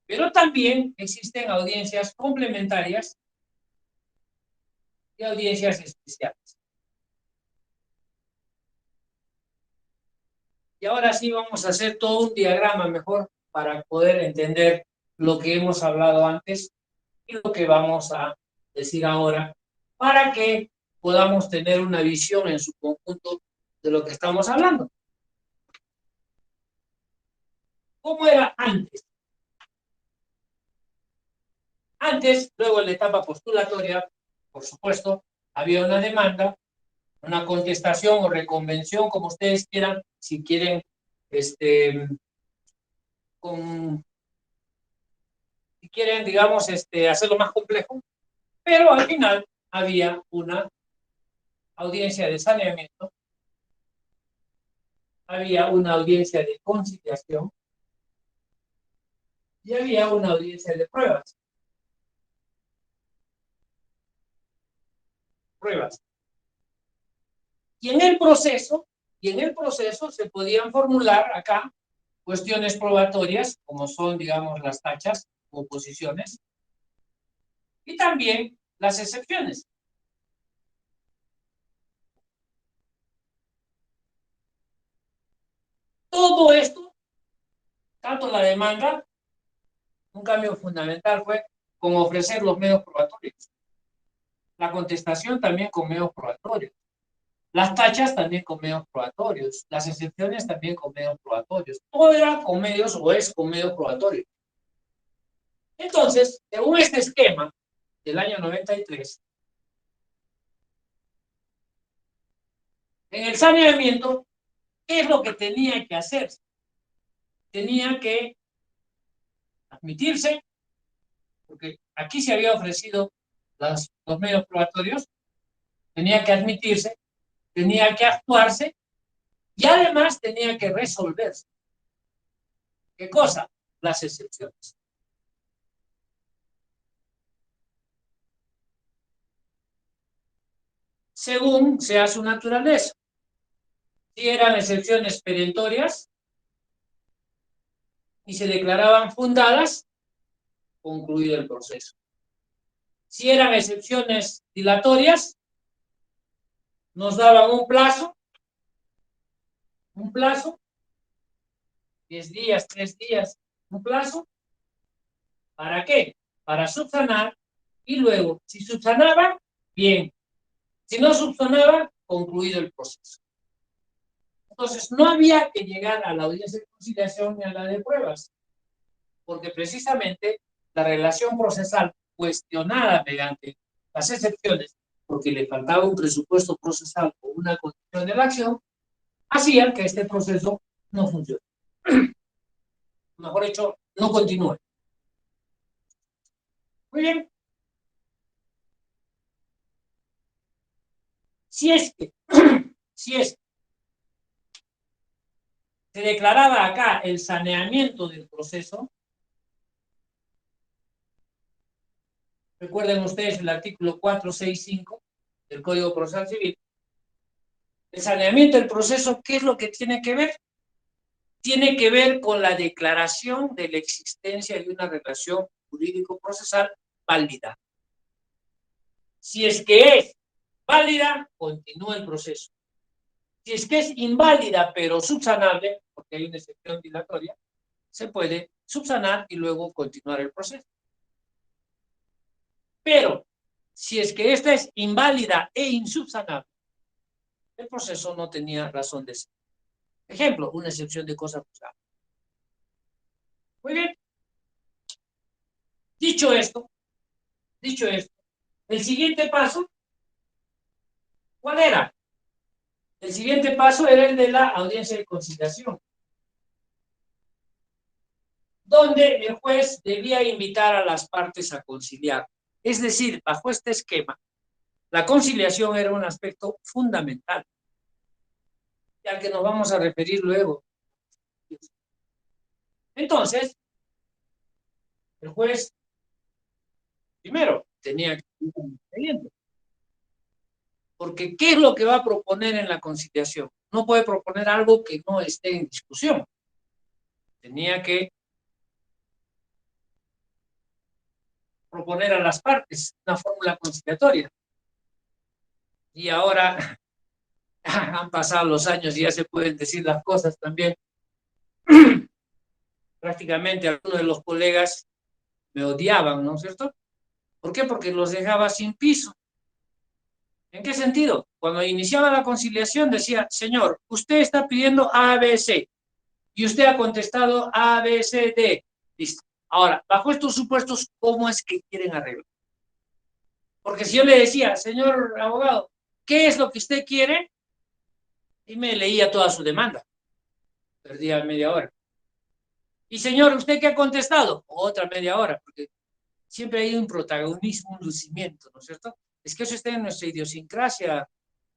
Pero también existen audiencias complementarias y audiencias especiales. Y ahora sí vamos a hacer todo un diagrama mejor para poder entender lo que hemos hablado antes y lo que vamos a decir ahora, para que podamos tener una visión en su conjunto de lo que estamos hablando. ¿Cómo era antes? Antes, luego en la etapa postulatoria, por supuesto, había una demanda, una contestación o reconvención, como ustedes quieran, si quieren, si quieren, digamos, hacerlo más complejo, pero al final había una audiencia de saneamiento, había una audiencia de conciliación y había una audiencia de pruebas. Y en el proceso se podían formular acá cuestiones probatorias, como son, digamos, las tachas o oposiciones, y también las excepciones. Todo esto, tanto la demanda, un cambio fundamental fue con ofrecer los medios probatorios. La contestación también con medios probatorios. Las tachas también con medios probatorios. Las excepciones también con medios probatorios. Todo era con medios o es con medios probatorios. Entonces, según este esquema del año 93, en el saneamiento, ¿qué es lo que tenía que hacer? Tenía que admitirse, porque aquí se había ofrecido los medios probatorios, tenía que admitirse, tenía que actuarse y además tenía que resolverse. ¿Qué cosa? Las excepciones. Según sea su naturaleza. Si eran excepciones perentorias y se declaraban fundadas, concluido el proceso. Si eran excepciones dilatorias, nos daban un plazo, 10 días, 3 días, un plazo. ¿Para qué? Para subsanar y luego, si subsanaban, bien. Si no subsanaban, concluido el proceso. Entonces, no había que llegar a la audiencia de conciliación ni a la de pruebas, porque precisamente la relación procesal cuestionada mediante las excepciones, porque le faltaba un presupuesto procesal o una condición de la acción, hacían que este proceso no funcione. Mejor dicho, no continúe. Muy bien. Si es que se declaraba acá el saneamiento del proceso, recuerden ustedes el artículo 465 del Código Procesal Civil, el saneamiento del proceso, ¿qué es lo que tiene que ver? Tiene que ver con la declaración de la existencia de una relación jurídico-procesal válida. Si es que es válida, continúa el proceso. Si es que es inválida, pero subsanable, porque hay una excepción dilatoria, se puede subsanar y luego continuar el proceso. Pero, si es que esta es inválida e insubsanable, el proceso no tenía razón de ser. Ejemplo, una excepción de cosa juzgada. Muy bien. Dicho esto, el siguiente paso, ¿cuál era? El siguiente paso era el de la audiencia de conciliación, donde el juez debía invitar a las partes a conciliar. Es decir, bajo este esquema, la conciliación era un aspecto fundamental. y al que nos vamos a referir luego. Entonces, el juez, primero, tenía que ir con el expediente. Porque, ¿qué es lo que va a proponer en la conciliación? No puede proponer algo que no esté en discusión. Tenía que proponer a las partes una fórmula conciliatoria. Y ahora han pasado los años y ya se pueden decir las cosas también. Prácticamente algunos de los colegas me odiaban, ¿no es cierto? ¿Por qué? Porque los dejaba sin piso. ¿En qué sentido? Cuando iniciaba la conciliación decía, señor, usted está pidiendo A, B, C, y usted ha contestado A, B, C, D. Listo. Ahora, bajo estos supuestos, ¿cómo es que quieren arreglar? Porque si yo le decía, señor abogado, ¿qué es lo que usted quiere? Y me leía toda su demanda. Perdía media hora. Y señor, ¿usted qué ha contestado? Otra media hora, porque siempre hay un protagonismo, un lucimiento, ¿no es cierto? Es que eso está en nuestra idiosincrasia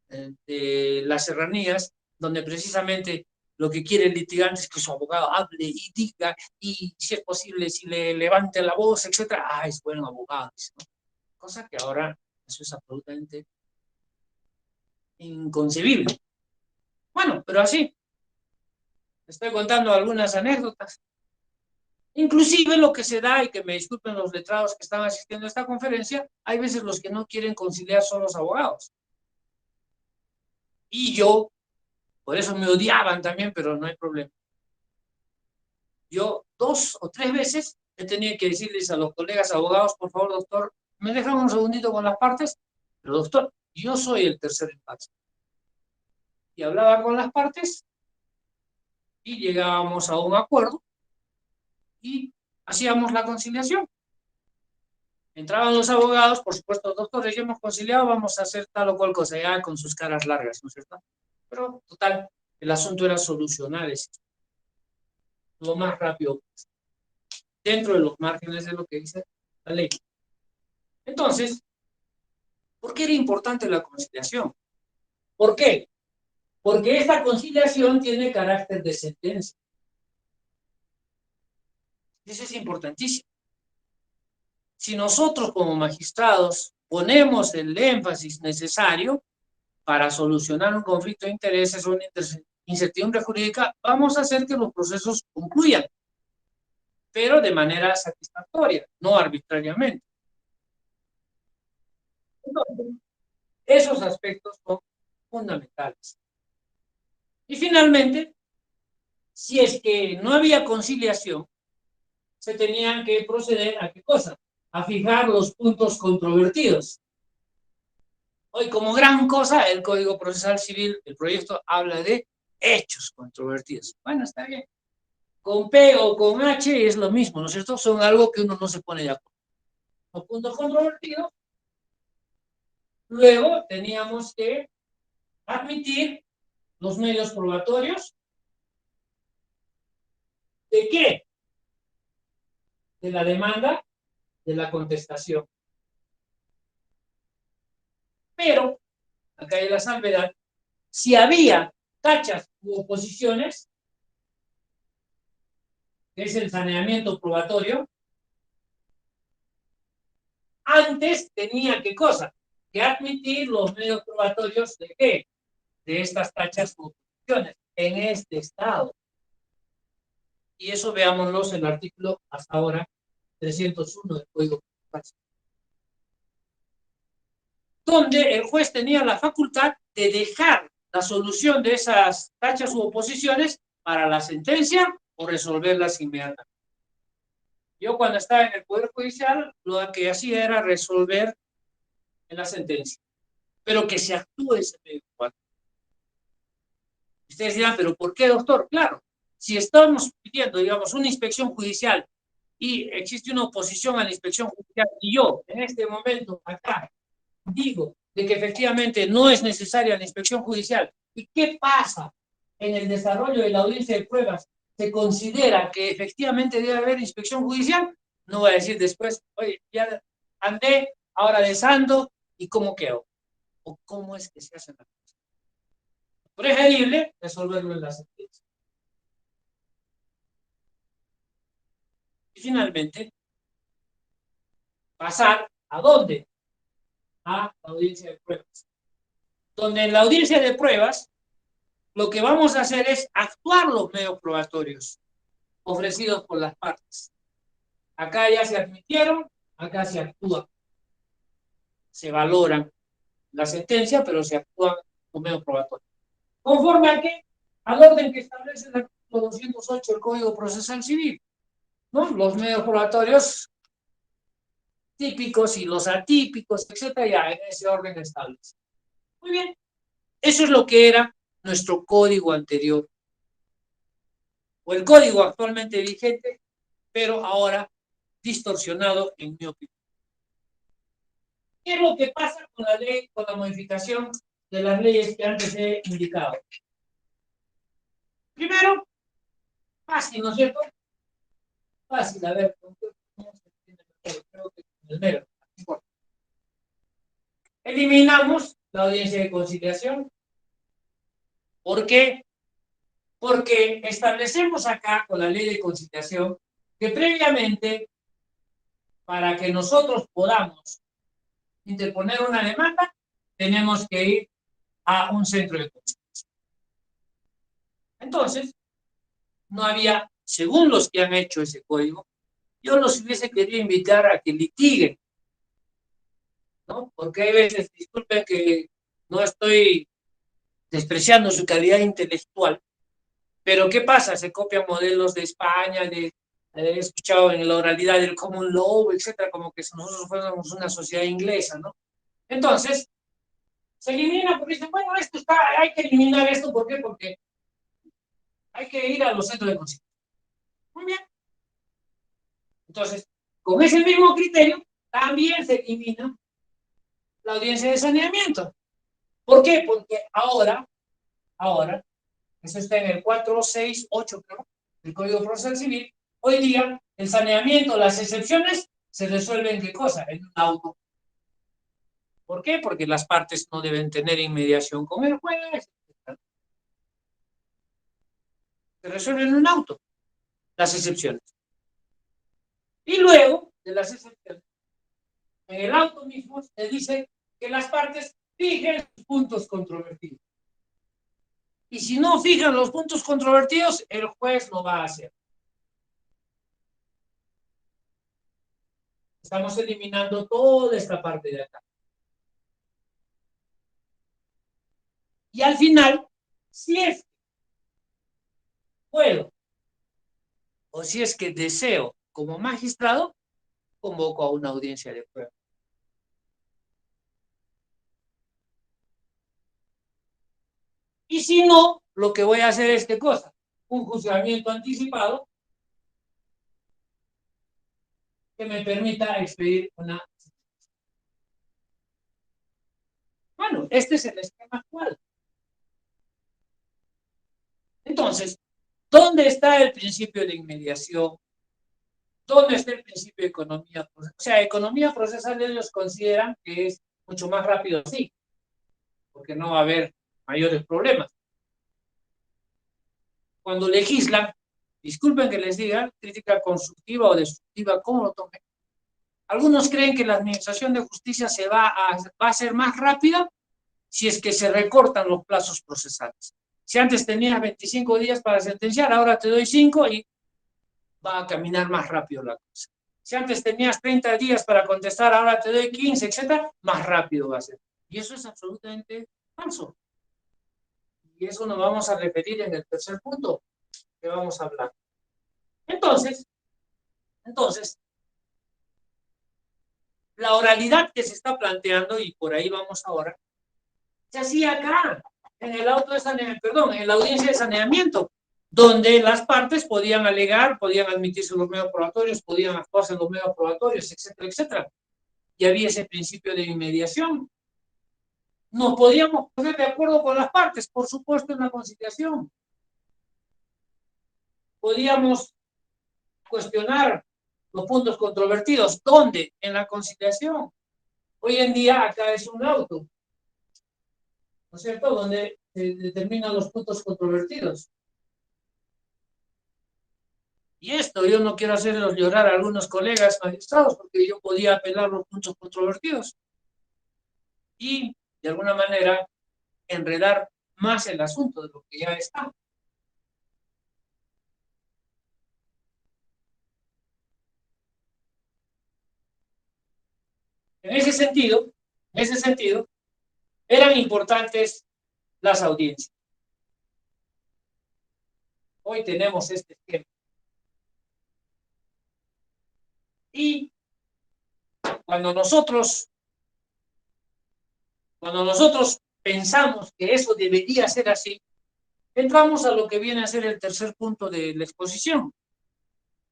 de las serranías, donde precisamente lo que quiere el litigante es que su abogado hable y diga, y si es posible, si le levante la voz, etcétera. Ah, es buen abogado, ¿no? Cosa que ahora eso es absolutamente inconcebible. Bueno, pero así, estoy contando algunas anécdotas. Inclusive lo que se da, y que me disculpen los letrados que están asistiendo a esta conferencia, hay veces los que no quieren conciliar son los abogados. Y yo, por eso me odiaban también, pero no hay problema. Yo 2 o 3 veces he tenido que decirles a los colegas abogados, por favor, doctor, ¿me dejan un segundito con las partes? Pero doctor, yo soy el tercer empate. Y hablaba con las partes y llegábamos a un acuerdo y hacíamos la conciliación. Entraban los abogados, por supuesto, doctores, ya hemos conciliado, vamos a hacer tal o cual cosa, ya con sus caras largas, ¿no es cierto? Pero, total, el asunto era solucionar esto lo más rápido, dentro de los márgenes de lo que dice la ley. Entonces, ¿por qué era importante la conciliación? ¿Por qué? Porque esta conciliación tiene carácter de sentencia. Eso es importantísimo. Si nosotros como magistrados ponemos el énfasis necesario para solucionar un conflicto de intereses o una incertidumbre jurídica, vamos a hacer que los procesos concluyan, pero de manera satisfactoria, no arbitrariamente. Entonces, esos aspectos son fundamentales. Y finalmente, si es que no había conciliación, se tenían que proceder a ¿qué cosa? A fijar los puntos controvertidos. Hoy, como gran cosa, el Código Procesal Civil, el proyecto habla de hechos controvertidos. Bueno, está bien. Con P o con H es lo mismo, ¿no es cierto? Son algo que uno no se pone de acuerdo. Los puntos controvertidos. Luego teníamos que admitir los medios probatorios. ¿De qué? De la demanda, de la contestación. Pero, acá hay la salvedad, si había tachas u oposiciones, que es el saneamiento probatorio, antes tenía ¿qué cosa? Que admitir los medios probatorios de qué? De estas tachas u oposiciones en este estado. Y eso veámoslo en el artículo hasta ahora 301 del Código Procesal, donde el juez tenía la facultad de dejar la solución de esas tachas u oposiciones para la sentencia o resolverlas inmediatamente. Yo cuando estaba en el Poder Judicial, lo que hacía era resolver en la sentencia, pero que se actúe ese medio. Ustedes dirán, ¿pero por qué, doctor? Claro, si estamos pidiendo, digamos, una inspección judicial y existe una oposición a la inspección judicial y yo, en este momento, acá, digo de que efectivamente no es necesaria la inspección judicial, ¿y qué pasa en el desarrollo de la audiencia de pruebas? ¿Se considera que efectivamente debe haber inspección judicial? No voy a decir después, oye, ya andé, ahora desando, ¿y cómo quedo? ¿O cómo es que se hace la cosa? preferible resolverlo en la sentencia. Y finalmente, pasar ¿a dónde? A la audiencia de pruebas. Donde en la audiencia de pruebas, lo que vamos a hacer es actuar los medios probatorios ofrecidos por las partes. Acá ya se admitieron, acá se actúa. Se valoran la sentencia, pero se actúan los medios probatorios. ¿Conforme a qué? Al orden que establece el artículo 208 del Código Procesal Civil, ¿no? Los medios probatorios típicos y los atípicos, etcétera, ya en ese orden establece. Muy bien. Eso es lo que era nuestro código anterior, o el código actualmente vigente, pero ahora distorsionado en mi opinión. ¿Qué es lo que pasa con la ley, con la modificación de las leyes que antes he indicado? Primero, fácil, ¿no es cierto? Fácil, a ver, creo que el mero, no importa. Eliminamos la audiencia de conciliación. ¿Por qué? Porque establecemos acá con la ley de conciliación que previamente, para que nosotros podamos interponer una demanda, tenemos que ir a un centro de conciliación. Entonces, no había, según los que han hecho ese código, yo los hubiese querido invitar a que litiguen, ¿no? Porque hay veces, disculpen que no estoy despreciando su calidad intelectual, pero ¿qué pasa? Se copian modelos de España, he escuchado en la oralidad del common law, etcétera, como que nosotros fuéramos una sociedad inglesa, ¿no? Entonces, se elimina porque dicen, bueno, esto está, hay que eliminar esto, ¿por qué? Porque hay que ir a los centros de conciliación. Muy bien. Entonces, con ese mismo criterio, también se elimina la audiencia de saneamiento. ¿Por qué? Porque ahora, eso está en el 468, creo, del Código Procesal Civil, hoy día el saneamiento, las excepciones, se resuelven ¿en qué cosa? En un auto. ¿Por qué? Porque las partes no deben tener inmediación con el juez. Se resuelven en un auto, las excepciones. Y luego de las excepciones, en el auto mismo se dice que las partes fijen los puntos controvertidos. Y si no fijan los puntos controvertidos, el juez lo va a hacer. Estamos eliminando toda esta parte de acá. Y al final, si es que puedo, o si es que deseo como magistrado, convoco a una audiencia de prueba. Y si no, lo que voy a hacer es ¿qué cosa? Un juzgamiento anticipado que me permita expedir una. Bueno, este es el esquema actual. Entonces, ¿dónde está el principio de inmediación? ¿Dónde está el principio de economía procesal? O sea, economía procesal ellos consideran que es mucho más rápido así, porque no va a haber mayores problemas. Cuando legislan, disculpen que les diga, crítica constructiva o destructiva, ¿cómo lo tomen? Algunos creen que la administración de justicia va a ser más rápida si es que se recortan los plazos procesales. Si antes tenías 25 días para sentenciar, ahora te doy 5 y va a caminar más rápido la cosa. Si antes tenías 30 días para contestar, ahora te doy 15, etcétera, más rápido va a ser. Y eso es absolutamente falso. Y eso nos vamos a referir en el tercer punto que vamos a hablar. Entonces, la oralidad que se está planteando, y por ahí vamos ahora, se hacía acá, en el auto de saneamiento, perdón, en la audiencia de saneamiento, donde las partes podían alegar, podían admitirse los medios probatorios, podían actuarse en los medios probatorios, etcétera, etcétera. Y había ese principio de inmediación. Nos podíamos poner de acuerdo con las partes, por supuesto, en la conciliación. Podíamos cuestionar los puntos controvertidos. ¿Dónde? En la conciliación. Hoy en día acá es un auto, ¿no es cierto? Donde se determinan los puntos controvertidos. Y esto yo no quiero hacerlos llorar a algunos colegas magistrados, porque yo podía apelar los puntos controvertidos y, de alguna manera, enredar más el asunto de lo que ya está. En ese sentido, eran importantes las audiencias. Hoy tenemos este esquema. Y cuando nosotros pensamos que eso debería ser así, entramos a lo que viene a ser el tercer punto de la exposición,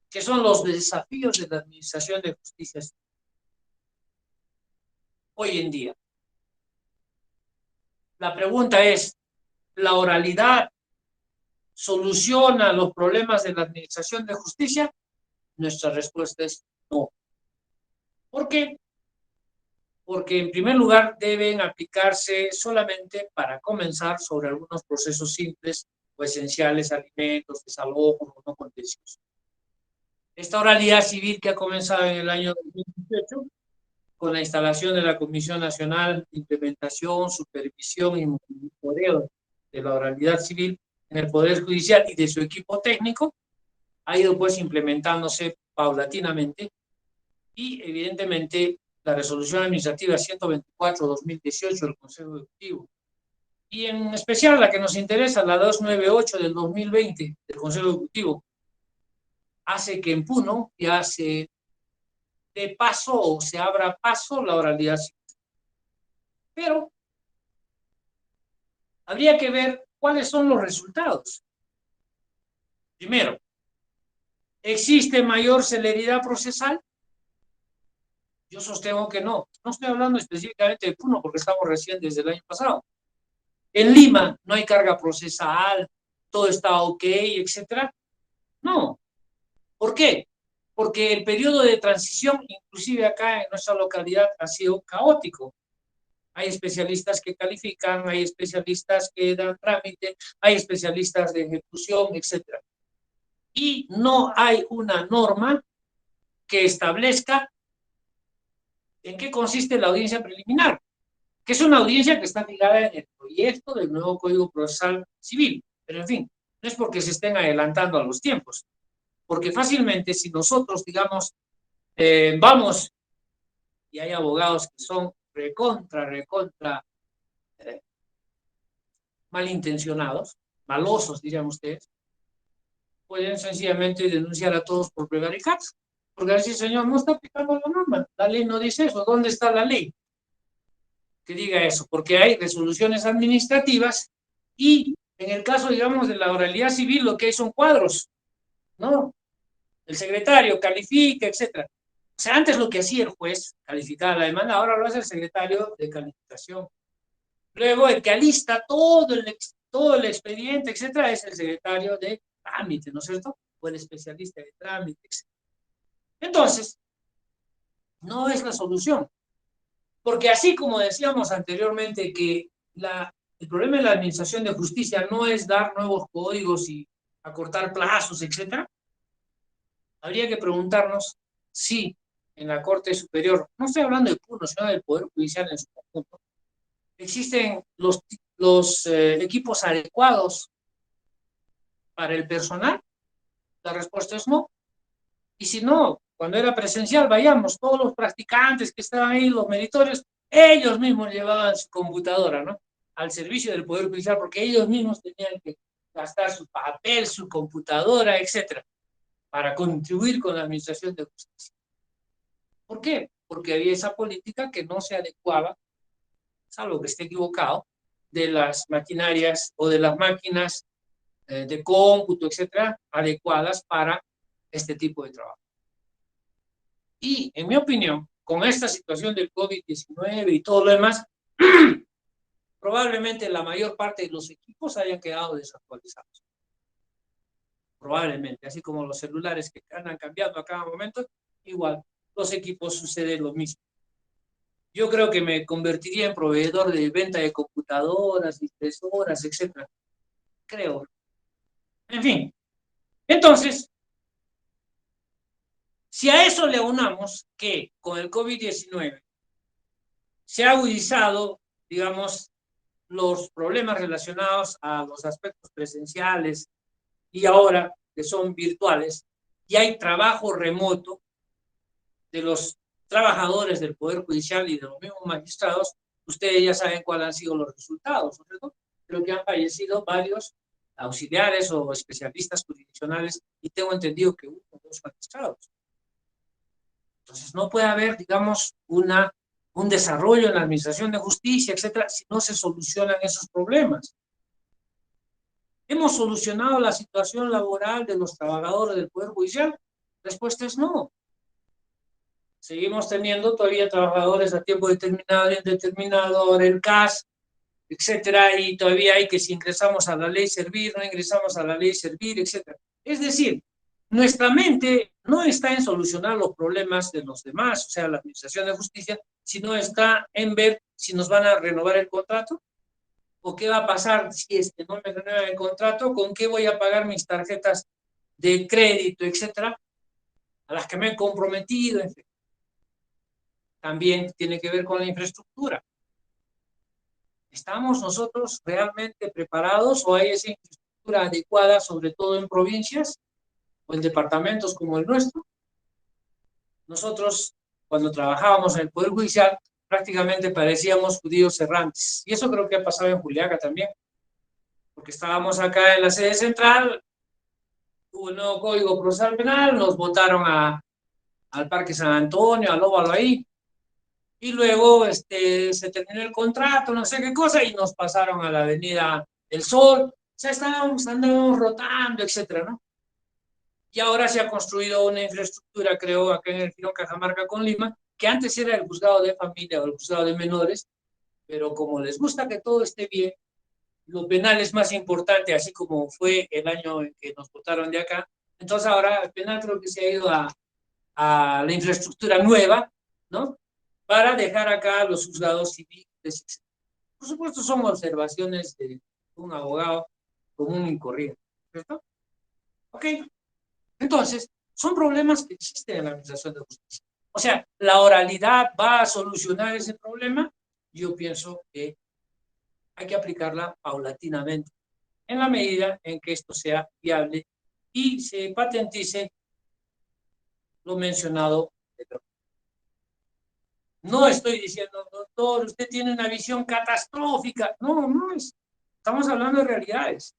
que son los desafíos de la Administración de Justicia hoy en día. La pregunta es, ¿la oralidad soluciona los problemas de la Administración de Justicia? Nuestra respuesta es no. ¿Por qué? Porque en primer lugar deben aplicarse solamente para comenzar sobre algunos procesos simples o esenciales, alimentos, desalojos o no contenciosos. Esta oralidad civil que ha comenzado en el año 2018 con la instalación de la Comisión Nacional de Implementación, Supervisión y Monitoreo de la Oralidad Civil en el Poder Judicial y de su equipo técnico, ha ido pues implementándose paulatinamente y evidentemente la Resolución Administrativa 124/2018 del Consejo Ejecutivo y en especial la que nos interesa, la 298 del 2020 del Consejo Ejecutivo, hace que en Puno ya se dé paso o se abra paso la oralidad civil. Pero habría que ver cuáles son los resultados. Primero, ¿existe mayor celeridad procesal? Yo sostengo que no. No estoy hablando específicamente de Puno porque estamos recién desde el año pasado. En Lima no hay carga procesal, todo está ok, etcétera. No. ¿Por qué? Porque el periodo de transición, inclusive acá en nuestra localidad, ha sido caótico. Hay especialistas que califican, hay especialistas que dan trámite, hay especialistas de ejecución, etcétera. Y no hay una norma que establezca en qué consiste la audiencia preliminar, que es una audiencia que está fijada en el proyecto del nuevo Código Procesal Civil. Pero, en fin, no es porque se estén adelantando a los tiempos, porque fácilmente si nosotros, digamos, vamos, y hay abogados que son recontra, malintencionados, malosos, dirían ustedes, pueden sencillamente denunciar a todos por prevaricar. Porque así, señor, no está aplicando la norma. La ley no dice eso. ¿Dónde está la ley que diga eso? Porque hay resoluciones administrativas y en el caso, digamos, de la oralidad civil, lo que hay son cuadros, ¿no? El secretario califica, etcétera. O sea, antes lo que hacía el juez, calificaba la demanda, ahora lo hace el secretario de calificación. Luego, el que alista todo el expediente, etcétera, es el secretario de trámite, ¿no es cierto? O el especialista de trámite, etcétera. Entonces, no es la solución. Porque así como decíamos anteriormente que el problema de la Administración de Justicia no es dar nuevos códigos y acortar plazos, etcétera, habría que preguntarnos si en la Corte Superior, no estoy hablando de Puno, sino del Poder Judicial en su conjunto, existen los equipos adecuados para el personal. La respuesta es no. Y si no, cuando era presencial, vayamos, todos los practicantes que estaban ahí, los meritorios, ellos mismos llevaban su computadora, ¿no? Al servicio del Poder Judicial, porque ellos mismos tenían que gastar su papel, su computadora, etcétera, para contribuir con la Administración de Justicia. ¿Por qué? Porque había esa política que no se adecuaba, salvo que esté equivocado, de las maquinarias o de las máquinas de cómputo, etcétera, adecuadas para este tipo de trabajo. Y, en mi opinión, con esta situación del COVID-19 y todo lo demás, probablemente la mayor parte de los equipos hayan quedado desactualizados. Probablemente, así como los celulares que andan cambiando a cada momento, igual, los equipos sucede lo mismo. yo creo que me convertiría en proveedor de venta de computadoras, impresoras, etcétera. Creo. En fin. Entonces, si a eso le unamos que con el COVID-19 se ha agudizado, digamos, los problemas relacionados a los aspectos presenciales y ahora que son virtuales, y hay trabajo remoto de los trabajadores del Poder Judicial y de los mismos magistrados, ustedes ya saben cuáles han sido los resultados, ¿no es cierto? Creo que han fallecido varios auxiliares o especialistas jurisdiccionales y tengo entendido que uno o dos magistrados. Entonces no puede haber, digamos, un desarrollo en la administración de justicia, etcétera, si no se solucionan esos problemas. ¿Hemos solucionado la situación laboral de los trabajadores del Poder Judicial? La respuesta es no. Seguimos teniendo todavía trabajadores a tiempo determinado, indeterminado, ahora el CAS, etcétera, y todavía hay que si ingresamos a la ley servir, no ingresamos a la ley servir, etcétera. Es decir, nuestra mente no está en solucionar los problemas de los demás, o sea, la administración de justicia, sino está en ver si nos van a renovar el contrato, o qué va a pasar si es que no me renuevan el contrato, con qué voy a pagar mis tarjetas de crédito, etcétera, a las que me he comprometido, en fin. También tiene que ver con la infraestructura. ¿Estamos nosotros realmente preparados o hay esa infraestructura adecuada, sobre todo en provincias o en departamentos como el nuestro? Nosotros, cuando trabajábamos en el Poder Judicial, prácticamente parecíamos judíos errantes. Y eso creo que ha pasado en Juliaca también. Porque estábamos acá en la sede central, hubo un nuevo Código Procesal Penal, nos botaron al Parque San Antonio, al Óvalo ahí, y luego se terminó el contrato, no sé qué cosa, y nos pasaron a la Avenida El Sol. O sea, andábamos rotando, etcétera, ¿no? Y ahora se ha construido una infraestructura, creo, acá en el Girón Cajamarca con Lima, que antes era el juzgado de familia o el juzgado de menores, pero como les gusta que todo esté bien, lo penal es más importante, así como fue el año en que nos botaron de acá. Entonces ahora el penal creo que se ha ido a la infraestructura nueva, ¿no? Para dejar acá los juzgados civiles, etc. Por supuesto son observaciones de un abogado común y corriente, ¿cierto? Ok. Entonces, son problemas que existen en la administración de justicia. O sea, ¿la oralidad va a solucionar ese problema? Yo pienso que hay que aplicarla paulatinamente, en la medida en que esto sea viable y se patentice lo mencionado. No estoy diciendo, doctor, usted tiene una visión catastrófica. No, no es. Estamos hablando de realidades.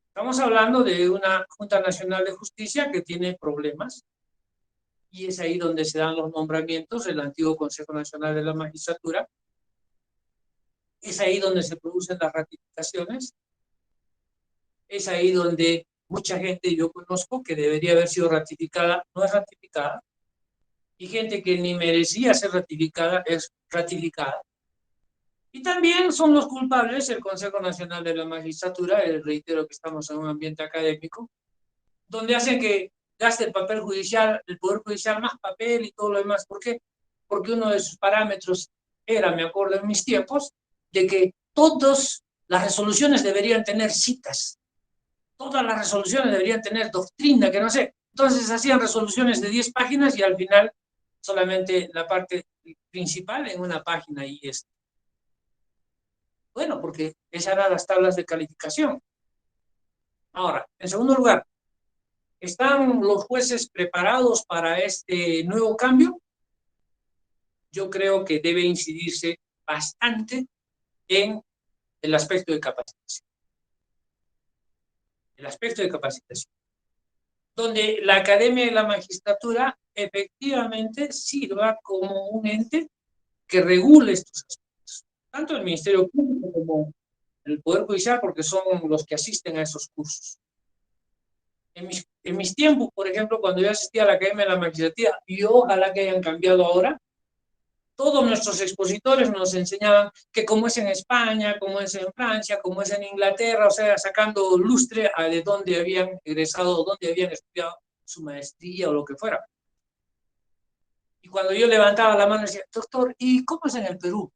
Estamos hablando de una Junta Nacional de Justicia que tiene problemas y es ahí donde se dan los nombramientos del antiguo Consejo Nacional de la Magistratura. Es ahí donde se producen las ratificaciones. Es ahí donde mucha gente yo conozco que debería haber sido ratificada, no es ratificada. Y gente que ni merecía ser ratificada, es ratificada. Y también son los culpables el Consejo Nacional de la Magistratura, reitero que estamos en un ambiente académico, donde hacen que gaste el papel judicial, el Poder Judicial, más papel y todo lo demás. ¿Por qué? Porque uno de sus parámetros era, me acuerdo en mis tiempos, de que todas las resoluciones deberían tener citas. Todas las resoluciones deberían tener doctrina, que no sé. Entonces hacían resoluciones de 10 páginas y al final solamente la parte principal en una página y esto. Bueno, porque esas eran las tablas de calificación. Ahora, en segundo lugar, ¿están los jueces preparados para este nuevo cambio? Yo creo que debe incidirse bastante en el aspecto de capacitación. El aspecto de capacitación. Donde la Academia de la Magistratura efectivamente sirva como un ente que regule estos aspectos. Tanto el Ministerio Público como el Poder Judicial, porque son los que asisten a esos cursos. En mis tiempos, por ejemplo, cuando yo asistía a la Academia de la Magistratura, y ojalá que hayan cambiado ahora, todos nuestros expositores nos enseñaban que como es en España, como es en Francia, como es en Inglaterra, o sea, sacando lustre de dónde habían egresado, dónde habían estudiado su maestría o lo que fuera. Y cuando yo levantaba la mano decía, doctor, ¿y cómo es en el Perú?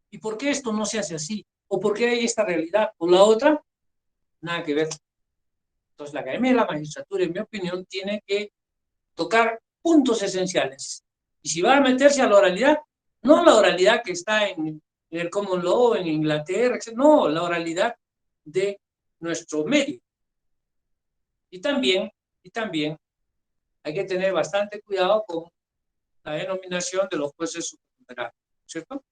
¿Y por qué esto no se hace así? ¿O por qué hay esta realidad? ¿O la otra? Nada que ver. Entonces la Academia de la Magistratura, en mi opinión, tiene que tocar puntos esenciales. Y si va a meterse a la oralidad, no la oralidad que está en el Common Law, en Inglaterra, etc. No, la oralidad de nuestro medio. Y también hay que tener bastante cuidado con la denominación de los jueces superiores, ¿cierto?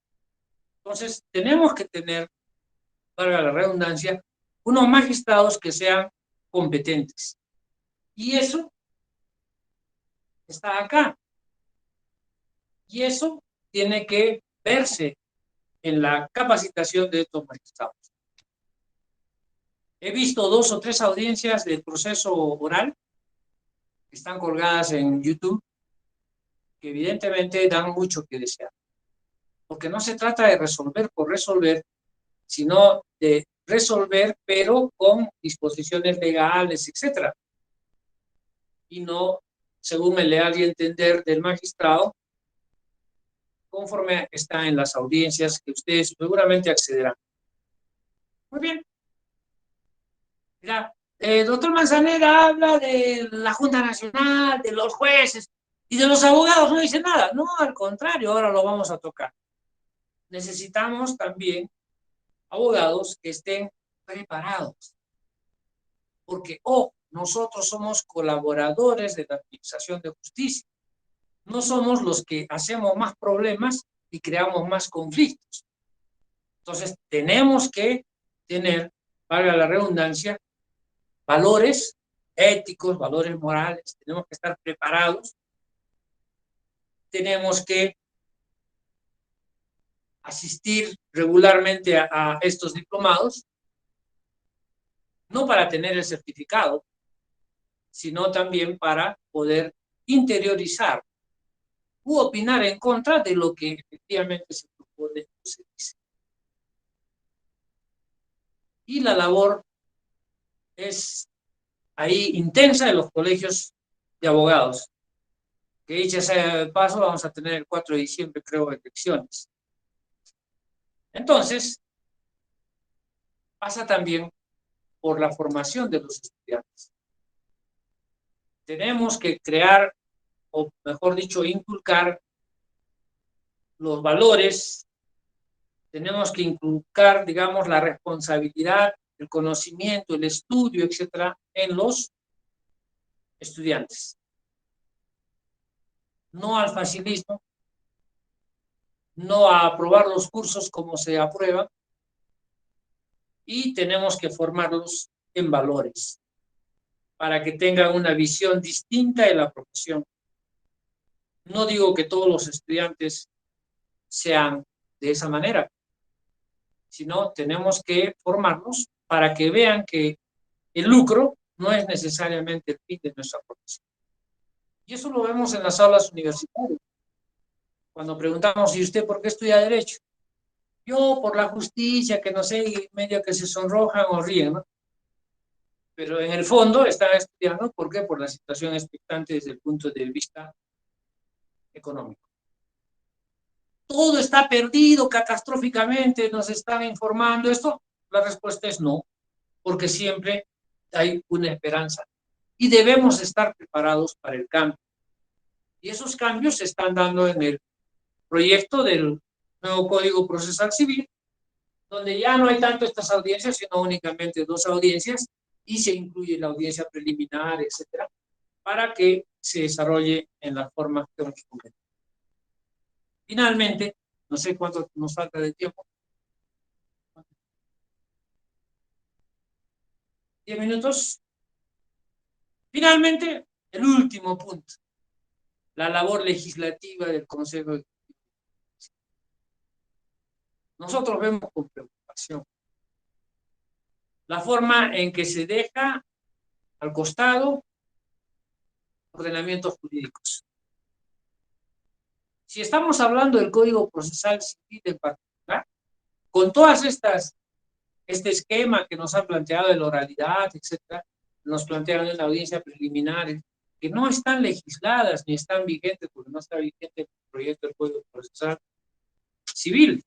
Entonces, tenemos que tener, valga la redundancia, unos magistrados que sean competentes. Y eso está acá. Y eso tiene que verse en la capacitación de estos magistrados. He visto 2 o 3 audiencias del proceso oral que están colgadas en YouTube, que evidentemente dan mucho que desear. Porque no se trata de resolver por resolver, sino de resolver, pero con disposiciones legales, etc. Y no, según el leal y entender del magistrado, conforme está en las audiencias que ustedes seguramente accederán. Muy bien. Mira, doctor Manzanera habla de la Junta Nacional, de los jueces y de los abogados, no dice nada. No, al contrario, ahora lo vamos a tocar. Necesitamos también abogados que estén preparados. Porque, nosotros somos colaboradores de la administración de justicia. No somos los que hacemos más problemas y creamos más conflictos. Entonces, tenemos que tener, valga la redundancia, valores éticos, valores morales, tenemos que estar preparados, tenemos que asistir regularmente a estos diplomados, no para tener el certificado, sino también para poder interiorizar u opinar en contra de lo que efectivamente se propone o se dice. Y la labor es ahí intensa en los colegios de abogados. Que dicho sea de paso, vamos a tener el 4 de diciembre, creo, elecciones. Entonces, pasa también por la formación de los estudiantes. Tenemos que crear, o mejor dicho, inculcar los valores, tenemos que inculcar, digamos, la responsabilidad, el conocimiento, el estudio, etcétera, en los estudiantes. No al facilismo, no a aprobar los cursos como se aprueban, y tenemos que formarlos en valores para que tengan una visión distinta de la profesión. No digo que todos los estudiantes sean de esa manera, sino tenemos que formarlos para que vean que el lucro no es necesariamente el fin de nuestra profesión. Y eso lo vemos en las aulas universitarias. Cuando preguntamos, ¿y usted por qué estudia Derecho? Yo por la justicia, que no sé, medio que se sonrojan o ríen, ¿no? Pero en el fondo están estudiando, ¿por qué? Por la situación expectante desde el punto de vista económico. Todo está perdido catastróficamente, nos están informando esto. La respuesta es no, porque siempre hay una esperanza y debemos estar preparados para el cambio. Y esos cambios se están dando en el proyecto del nuevo Código Procesal Civil, donde ya no hay tanto estas audiencias, sino únicamente 2 audiencias, y se incluye la audiencia preliminar, etcétera, para que se desarrolle en la forma que nos conviene. Finalmente, no sé cuánto nos falta de tiempo. 10 minutos. Finalmente, el último punto, la labor legislativa del Consejo Ejecutivo. Nosotros vemos con preocupación la forma en que se deja al costado ordenamientos jurídicos. Si estamos hablando del Código Procesal Civil en particular, con todas este esquema que nos han planteado de la oralidad, etcétera, nos plantearon en la audiencia preliminar, que no están legisladas ni están vigentes, porque no está vigente el proyecto del Código Procesal Civil.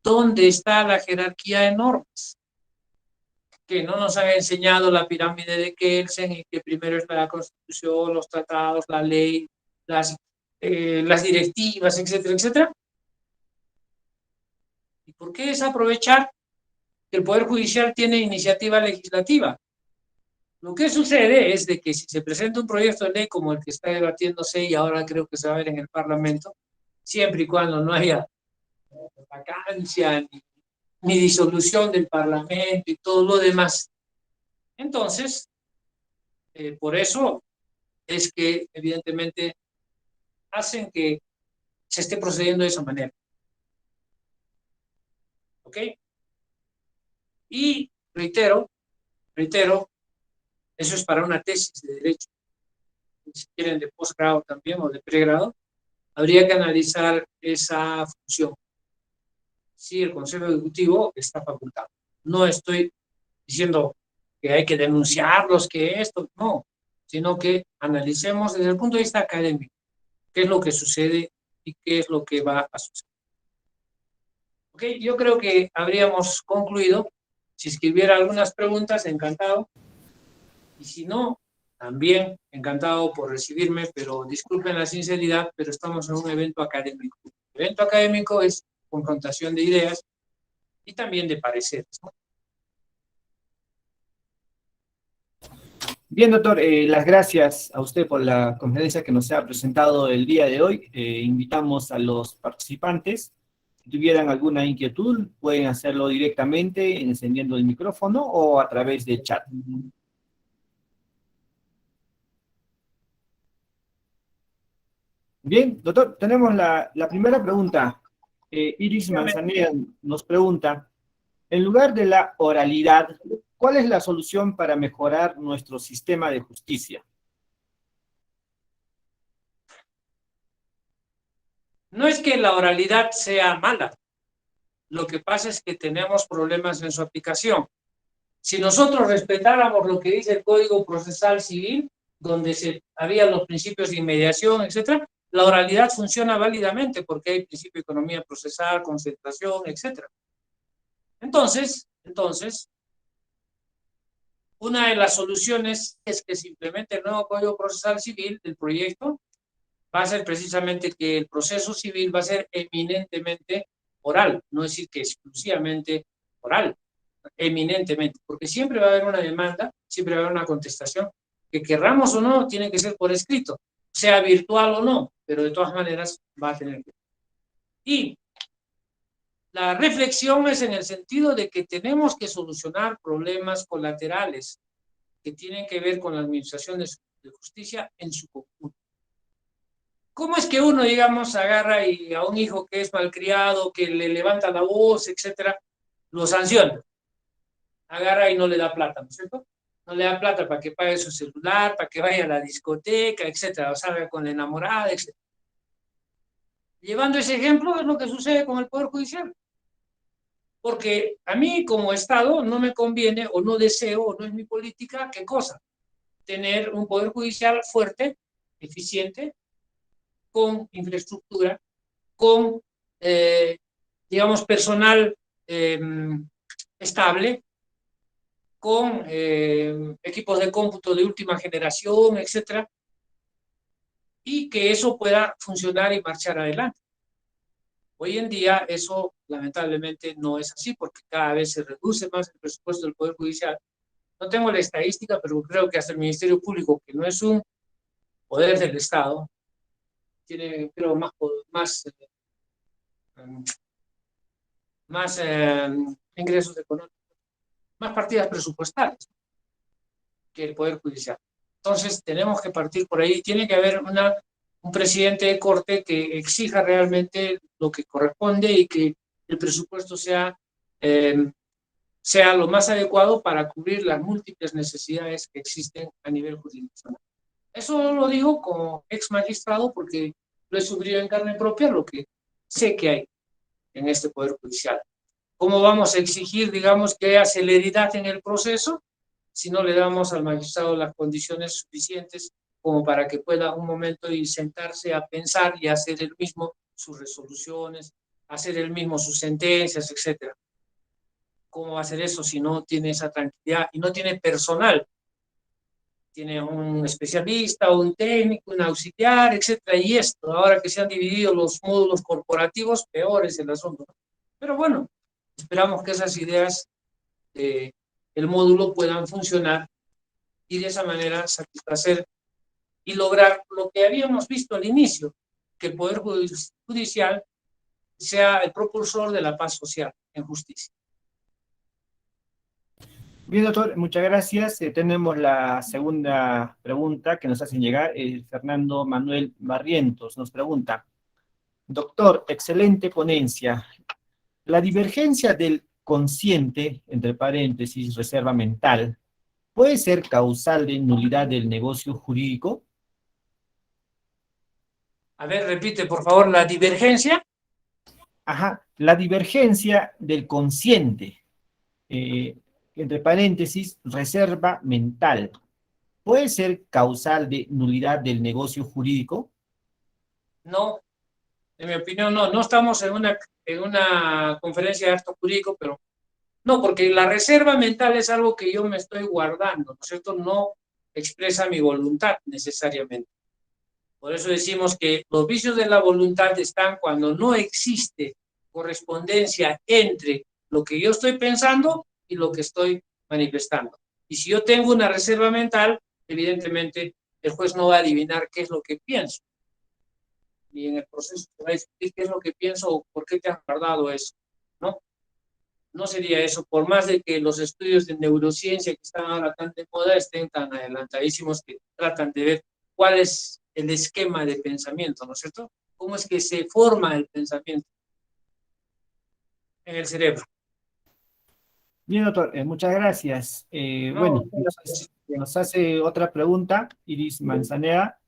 ¿Dónde está la jerarquía de normas? Que no nos han enseñado la pirámide de Kelsen, y que primero está la Constitución, los tratados, la ley, las directivas, etcétera, etcétera. ¿Y por qué desaprovechar que el Poder Judicial tiene iniciativa legislativa? Lo que sucede es de que si se presenta un proyecto de ley como el que está debatiéndose y ahora creo que se va a ver en el Parlamento, siempre y cuando no haya vacancia ni disolución del Parlamento y todo lo demás. Entonces, por eso es que evidentemente hacen que se esté procediendo de esa manera. ¿Ok? Y reitero, eso es para una tesis de derecho. Si quieren de posgrado también o de pregrado, habría que analizar esa función. Si el Consejo Ejecutivo está facultado. No estoy diciendo que hay que denunciarlos, que esto, no, sino que analicemos desde el punto de vista académico qué es lo que sucede y qué es lo que va a suceder. Ok, yo creo que habríamos concluido. Si escribiera algunas preguntas, encantado. Y si no, también encantado por recibirme, pero disculpen la sinceridad, pero estamos en un evento académico. El evento académico es confrontación de ideas y también de pareceres, ¿no?
Bien, doctor, las gracias a usted por la conferencia que nos ha presentado el día de hoy. Invitamos a los participantes. Si tuvieran alguna inquietud, pueden hacerlo directamente encendiendo el micrófono o a través del chat. Bien, doctor, tenemos la primera pregunta. Iris Manzanilla nos pregunta, en lugar de la oralidad, ¿cuál es la solución para mejorar nuestro sistema de justicia?
No es que la oralidad sea mala, lo que pasa es que tenemos problemas en su aplicación. Si nosotros respetáramos lo que dice el Código Procesal Civil, donde había los principios de inmediación, etcétera, la oralidad funciona válidamente porque hay principio de economía procesal, concentración, etcétera. Entonces, una de las soluciones es que simplemente el nuevo Código Procesal Civil del proyecto va a ser precisamente que el proceso civil va a ser eminentemente oral, no es decir que exclusivamente oral, eminentemente, porque siempre va a haber una demanda, siempre va a haber una contestación, que querramos o no, tiene que ser por escrito, sea virtual o no, pero de todas maneras va a tener que. Y la reflexión es en el sentido de que tenemos que solucionar problemas colaterales que tienen que ver con la administración de justicia en su conjunto. ¿Cómo es que uno, digamos, agarra y a un hijo que es malcriado, que le levanta la voz, etcétera, lo sanciona? Agarra y no le da plata, ¿no es cierto? No le da plata para que pague su celular, para que vaya a la discoteca, etcétera, o salga con la enamorada, etcétera. Llevando ese ejemplo es lo que sucede con el Poder Judicial. Porque a mí como Estado no me conviene o no deseo o no es mi política, ¿qué cosa? Tener un Poder Judicial fuerte, eficiente, con infraestructura, con, digamos, personal estable, con equipos de cómputo de última generación, etcétera, y que eso pueda funcionar y marchar adelante. Hoy en día eso lamentablemente no es así porque cada vez se reduce más el presupuesto del Poder Judicial. No tengo la estadística, pero creo que hasta el Ministerio Público, que no es un poder del Estado, tiene, creo, más ingresos económicos, más partidas presupuestarias que el Poder Judicial. Entonces tenemos que partir por ahí. Tiene que haber un presidente de corte que exija realmente lo que corresponde y que el presupuesto sea lo más adecuado para cubrir las múltiples necesidades que existen a nivel jurisdiccional. Eso lo digo como ex magistrado porque lo he sufrido en carne propia, lo que sé que hay en este Poder Judicial. ¿Cómo vamos a exigir, digamos, que haya celeridad en el proceso si no le damos al magistrado las condiciones suficientes como para que pueda un momento y sentarse a pensar y hacer él mismo sus resoluciones, hacer él mismo sus sentencias, etcétera. ¿Cómo va a hacer eso si no tiene esa tranquilidad y no tiene personal? Tiene un especialista, un técnico, un auxiliar, etcétera, y esto, ahora que se han dividido los módulos corporativos, peor es el asunto. Pero bueno, esperamos que esas ideas del módulo puedan funcionar y de esa manera satisfacer y lograr lo que habíamos visto al inicio, que el Poder Judicial sea el propulsor de la paz social en justicia.
Bien, doctor, muchas gracias. Tenemos la segunda pregunta que nos hacen llegar. Fernando Manuel Barrientos nos pregunta, doctor, excelente ponencia. La divergencia del consciente, entre paréntesis, reserva mental, ¿puede ser causal de nulidad del negocio jurídico?
A ver, repite, por favor, la divergencia.
Ajá, la divergencia del consciente, entre paréntesis, reserva mental, ¿puede ser causal de nulidad del negocio jurídico?
No, en mi opinión, no. No estamos en una conferencia de acto jurídico, pero no, porque la reserva mental es algo que yo me estoy guardando, ¿no es cierto? No expresa mi voluntad necesariamente. Por eso decimos que los vicios de la voluntad están cuando no existe correspondencia entre lo que yo estoy pensando y lo que estoy manifestando. Y si yo tengo una reserva mental, evidentemente el juez no va a adivinar qué es lo que pienso. Y en el proceso se va a decir qué es lo que pienso o por qué te has guardado eso, ¿no? No sería eso, por más de que los estudios de neurociencia que están ahora tan de moda estén tan adelantadísimos que tratan de ver cuál es el esquema de pensamiento, ¿no es cierto? ¿Cómo es que se forma el pensamiento en el cerebro?
Bien, doctor, muchas gracias.
No,
Bueno, nos hace otra pregunta, Iris Manzanera.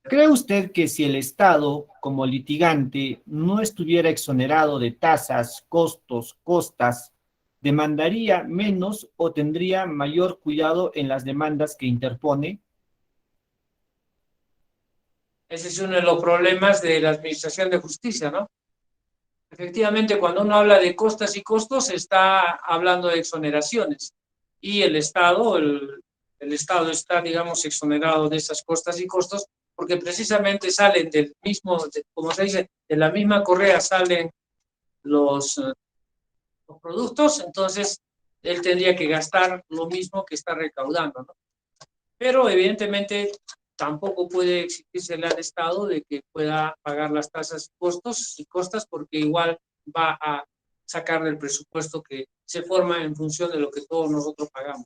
¿Cree usted que si el Estado, como litigante, no estuviera exonerado de tasas, costos, costas, demandaría menos o tendría mayor cuidado en las demandas que interpone?
ese es uno de los problemas de la administración de justicia, ¿no? Efectivamente, cuando uno habla de costas y costos, está hablando de exoneraciones. Y el Estado está, digamos, exonerado de esas costas y costos, porque precisamente salen del mismo, como se dice, de la misma correa salen los productos, entonces él tendría que gastar lo mismo que está recaudando, ¿no? Pero evidentemente tampoco puede exigírsele al Estado de que pueda pagar las tasas, costos y costas, porque igual va a sacar del presupuesto que se forma en función de lo que todos nosotros pagamos.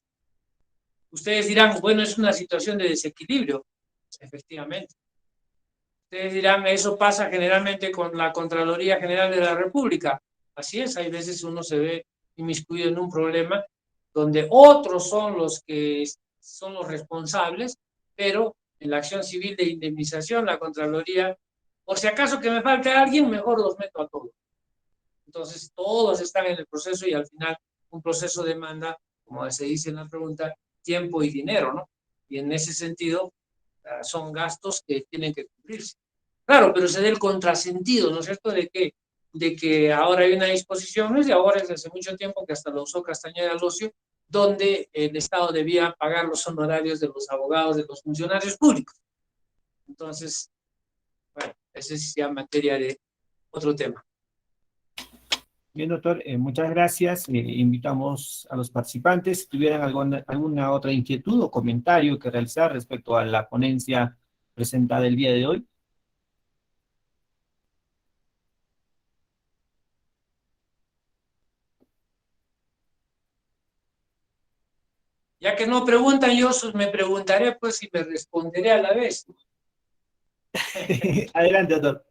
Ustedes dirán, bueno, es una situación de desequilibrio, efectivamente. Ustedes dirán, eso pasa generalmente con la Contraloría General de la República. Así es, hay veces uno se ve inmiscuido en un problema donde otros son los que son los responsables, pero en la acción civil de indemnización, la Contraloría, por si acaso que me falte alguien, mejor los meto a todos. Entonces, todos están en el proceso y al final un proceso demanda, como se dice en la pregunta, tiempo y dinero, ¿no? Y en ese sentido, son gastos que tienen que cubrirse. Claro, pero se da el contrasentido, ¿no es cierto?, de que ahora hay una disposición, no es de ahora, es de hace mucho tiempo, que hasta lo usó Castañeda Locio, donde el Estado debía pagar los honorarios de los abogados, de los funcionarios públicos. Entonces, bueno, esa es ya materia de otro tema.
Bien, doctor, muchas gracias. Invitamos a los participantes si tuvieran alguna otra inquietud o comentario que realizar respecto a la ponencia presentada el día de hoy.
Ya que no preguntan, yo me preguntaré, pues, y me responderé a la vez.
Adelante, doctor.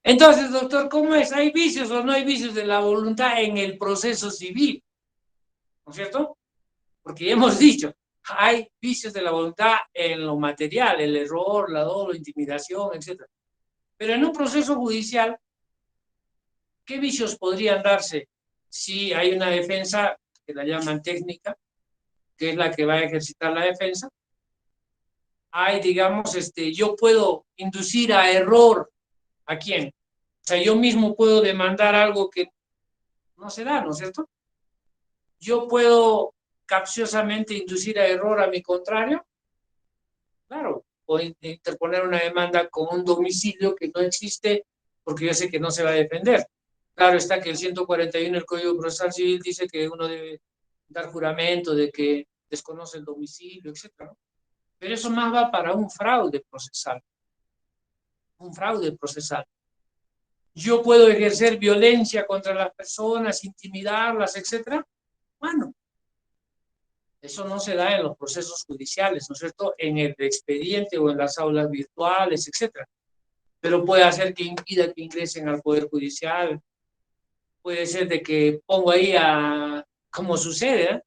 Entonces, doctor, ¿cómo es? ¿Hay vicios o no hay vicios de la voluntad en el proceso civil? ¿No es cierto? Porque ya hemos dicho, hay vicios de la voluntad en lo material, el error, la dolo, intimidación, etc. Pero en un proceso judicial, ¿qué vicios podrían darse si hay una defensa que la llaman técnica que es la que va a ejercitar la defensa, hay, digamos, yo puedo inducir a error a quién. O sea, yo mismo puedo demandar algo que no se da, ¿no es cierto? Yo puedo capciosamente inducir a error a mi contrario, claro, o interponer una demanda con un domicilio que no existe porque yo sé que no se va a defender. Claro está que el 141 del Código Procesal Civil dice que uno debe dar juramento de que desconoce el domicilio, etc. Pero eso más va para un fraude procesal. Un fraude procesal. Yo puedo ejercer violencia contra las personas, intimidarlas, etc. Bueno, eso no se da en los procesos judiciales, ¿no es cierto? En el expediente o en las aulas virtuales, etc. Pero puede hacer que impida que ingresen al Poder Judicial. Puede ser de que pongo ahí como sucede, ¿eh?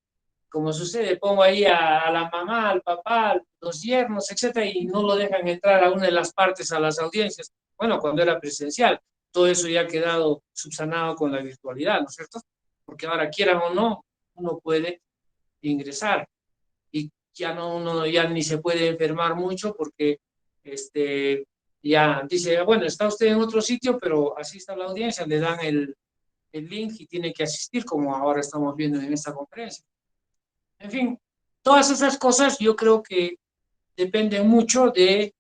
Como sucede, pongo ahí a la mamá, al papá, a los yernos, etcétera, y no lo dejan entrar a una de las partes a las audiencias. Bueno, cuando era presencial, todo eso ya ha quedado subsanado con la virtualidad, ¿no es cierto? Porque ahora, quieran o no, uno puede ingresar y ya no, uno ya ni se puede enfermar mucho porque ya dice, bueno, está usted en otro sitio, pero asista a la audiencia, le dan el link y tiene que asistir, como ahora estamos viendo en esta conferencia. En fin, todas esas cosas yo creo que dependen mucho de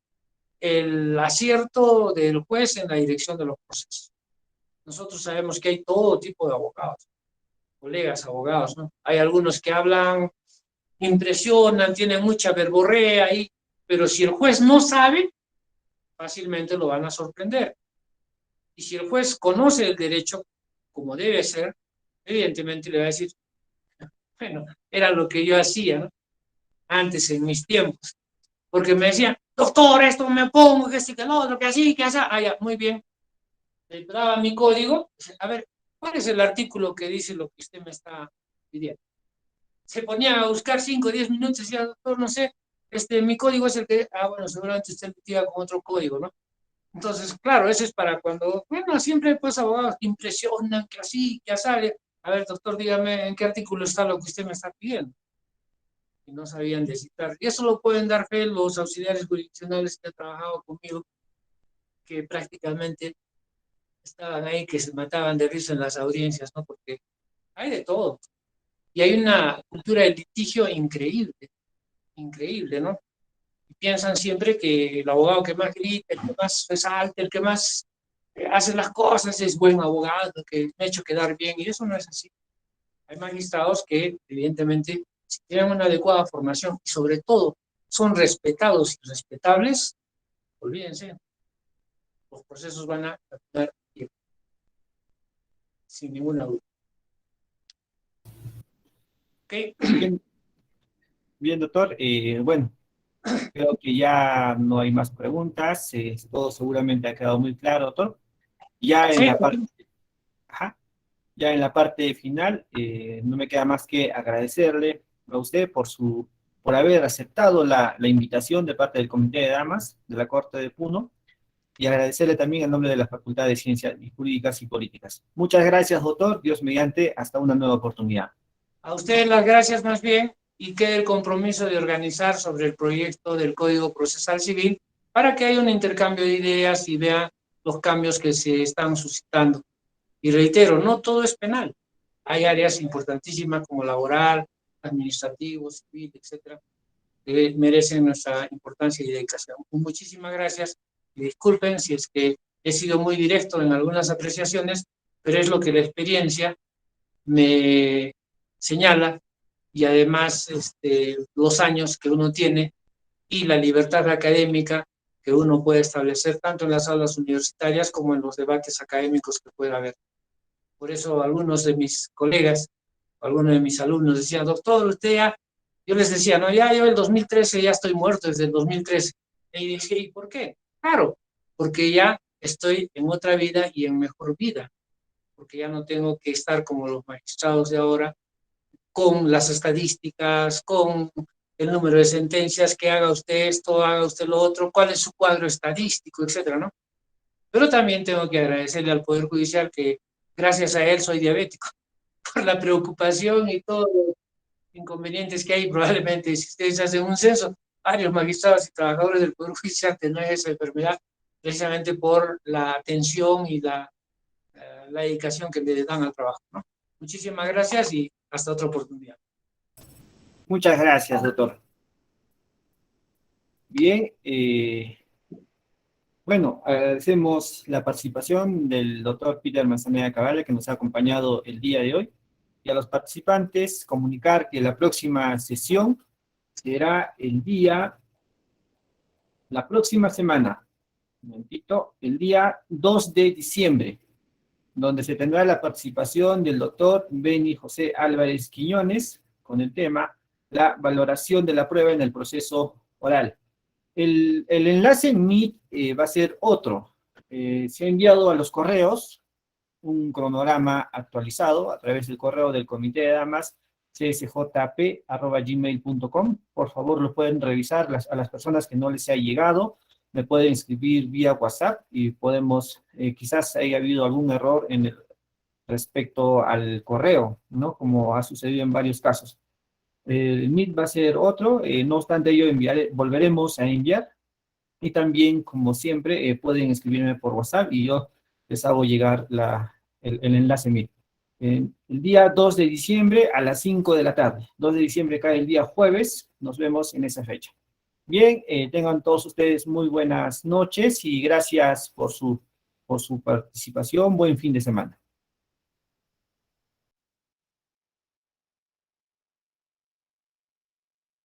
el acierto del juez en la dirección de los procesos. Nosotros sabemos que hay todo tipo de abogados, colegas abogados, ¿no? Hay algunos que hablan, impresionan, tienen mucha verborrea ahí, pero si el juez no sabe, fácilmente lo van a sorprender. Y si el juez conoce el derecho como debe ser, evidentemente le va a decir, bueno, era lo que yo hacía, ¿no? Antes, en mis tiempos. Porque me decían, doctor, esto me pongo, que sí, que lo otro, que así, que así. Ah, ya, muy bien. Le daba mi código. A ver, ¿cuál es el artículo que dice lo que usted me está pidiendo? Se ponía a buscar 5 o 10 minutos y decía, doctor, no sé, mi código es el que, bueno, seguramente usted metía con otro código, ¿no? Entonces, claro, eso es para cuando, bueno, siempre pues abogados que impresionan, que así, que así. A ver, doctor, dígame en qué artículo está lo que usted me está pidiendo. Y no sabían descifrar. Y eso lo pueden dar fe los auxiliares jurisdiccionales que han trabajado conmigo, que prácticamente estaban ahí, que se mataban de risa en las audiencias, ¿no? Porque hay de todo. Y hay una cultura del litigio increíble, increíble, ¿no? Y piensan siempre que el abogado que más grita, el que más resalta, el que más hace las cosas es buen abogado, que me ha hecho quedar bien, y eso no es así. Hay magistrados que, evidentemente, si tienen una adecuada formación y sobre todo son respetados y respetables, olvídense, los procesos van a actuar bien, sin ninguna duda. ¿Okay?
Bien, bien, doctor. Bueno, creo que ya no hay más preguntas. Todo seguramente ha quedado muy claro, doctor. Ya en la
Perfecto.
parte, ajá, ya en la parte final, no me queda más que agradecerle a usted por haber aceptado la invitación de parte del Comité de Damas de la Corte de Puno y agradecerle también en nombre de la Facultad de Ciencias Jurídicas y Políticas. Muchas gracias, doctor. Dios mediante, hasta una nueva oportunidad.
A ustedes las gracias más bien y quede el compromiso de organizar sobre el proyecto del Código Procesal Civil para que haya un intercambio de ideas y vean los cambios que se están suscitando. Y reitero, no todo es penal. Hay áreas importantísimas como laboral, administrativo, civil, etcétera, que merecen nuestra importancia y dedicación. Muchísimas gracias y disculpen si es que he sido muy directo en algunas apreciaciones, pero es lo que la experiencia me señala y además los años que uno tiene y la libertad académica que uno puede establecer tanto en las aulas universitarias como en los debates académicos que pueda haber. Por eso algunos de mis colegas, algunos de mis alumnos decían, doctor, usted ya, yo les decía, no, ya yo el 2013 ya estoy muerto desde el 2013. Y dije, ¿y por qué? Claro, porque ya estoy en otra vida y en mejor vida, porque ya no tengo que estar como los magistrados de ahora, con las estadísticas, con el número de sentencias, que haga usted esto, haga usted lo otro, cuál es su cuadro estadístico, etcétera, ¿no? Pero también tengo que agradecerle al Poder Judicial que gracias a él soy diabético, por la preocupación y todo inconvenientes que hay, probablemente si ustedes hacen un censo, varios magistrados y trabajadores del Poder Judicial tendrán esa enfermedad precisamente por la atención y la dedicación que le dan al trabajo, ¿no? Muchísimas gracias y hasta otra oportunidad.
Muchas gracias, doctor. Bien, bueno, agradecemos la participación del doctor Peter Manzanera Cabral, que nos ha acompañado el día de hoy. Y a los participantes, comunicar que la próxima sesión será la próxima semana, un momentito, el día 2 de diciembre, donde se tendrá la participación del doctor Beni José Álvarez Quiñones con el tema la valoración de la prueba en el proceso oral. El enlace Meet va a ser otro. Se ha enviado a los correos un cronograma actualizado a través del correo del Comité de Damas csjp@gmail.com. Por favor, lo pueden revisar a las personas que no les ha llegado. Me pueden escribir vía WhatsApp y podemos, quizás haya habido algún error respecto al correo, ¿no? Como ha sucedido en varios casos. El Meet va a ser otro, no obstante ello volveremos a enviar, y también, como siempre, pueden escribirme por WhatsApp y yo les hago llegar el enlace Meet. El día 2 de diciembre a las 5 de la tarde. 2 de diciembre cae el día jueves, nos vemos en esa fecha. Bien, tengan todos ustedes muy buenas noches y gracias por su participación. Buen fin de semana.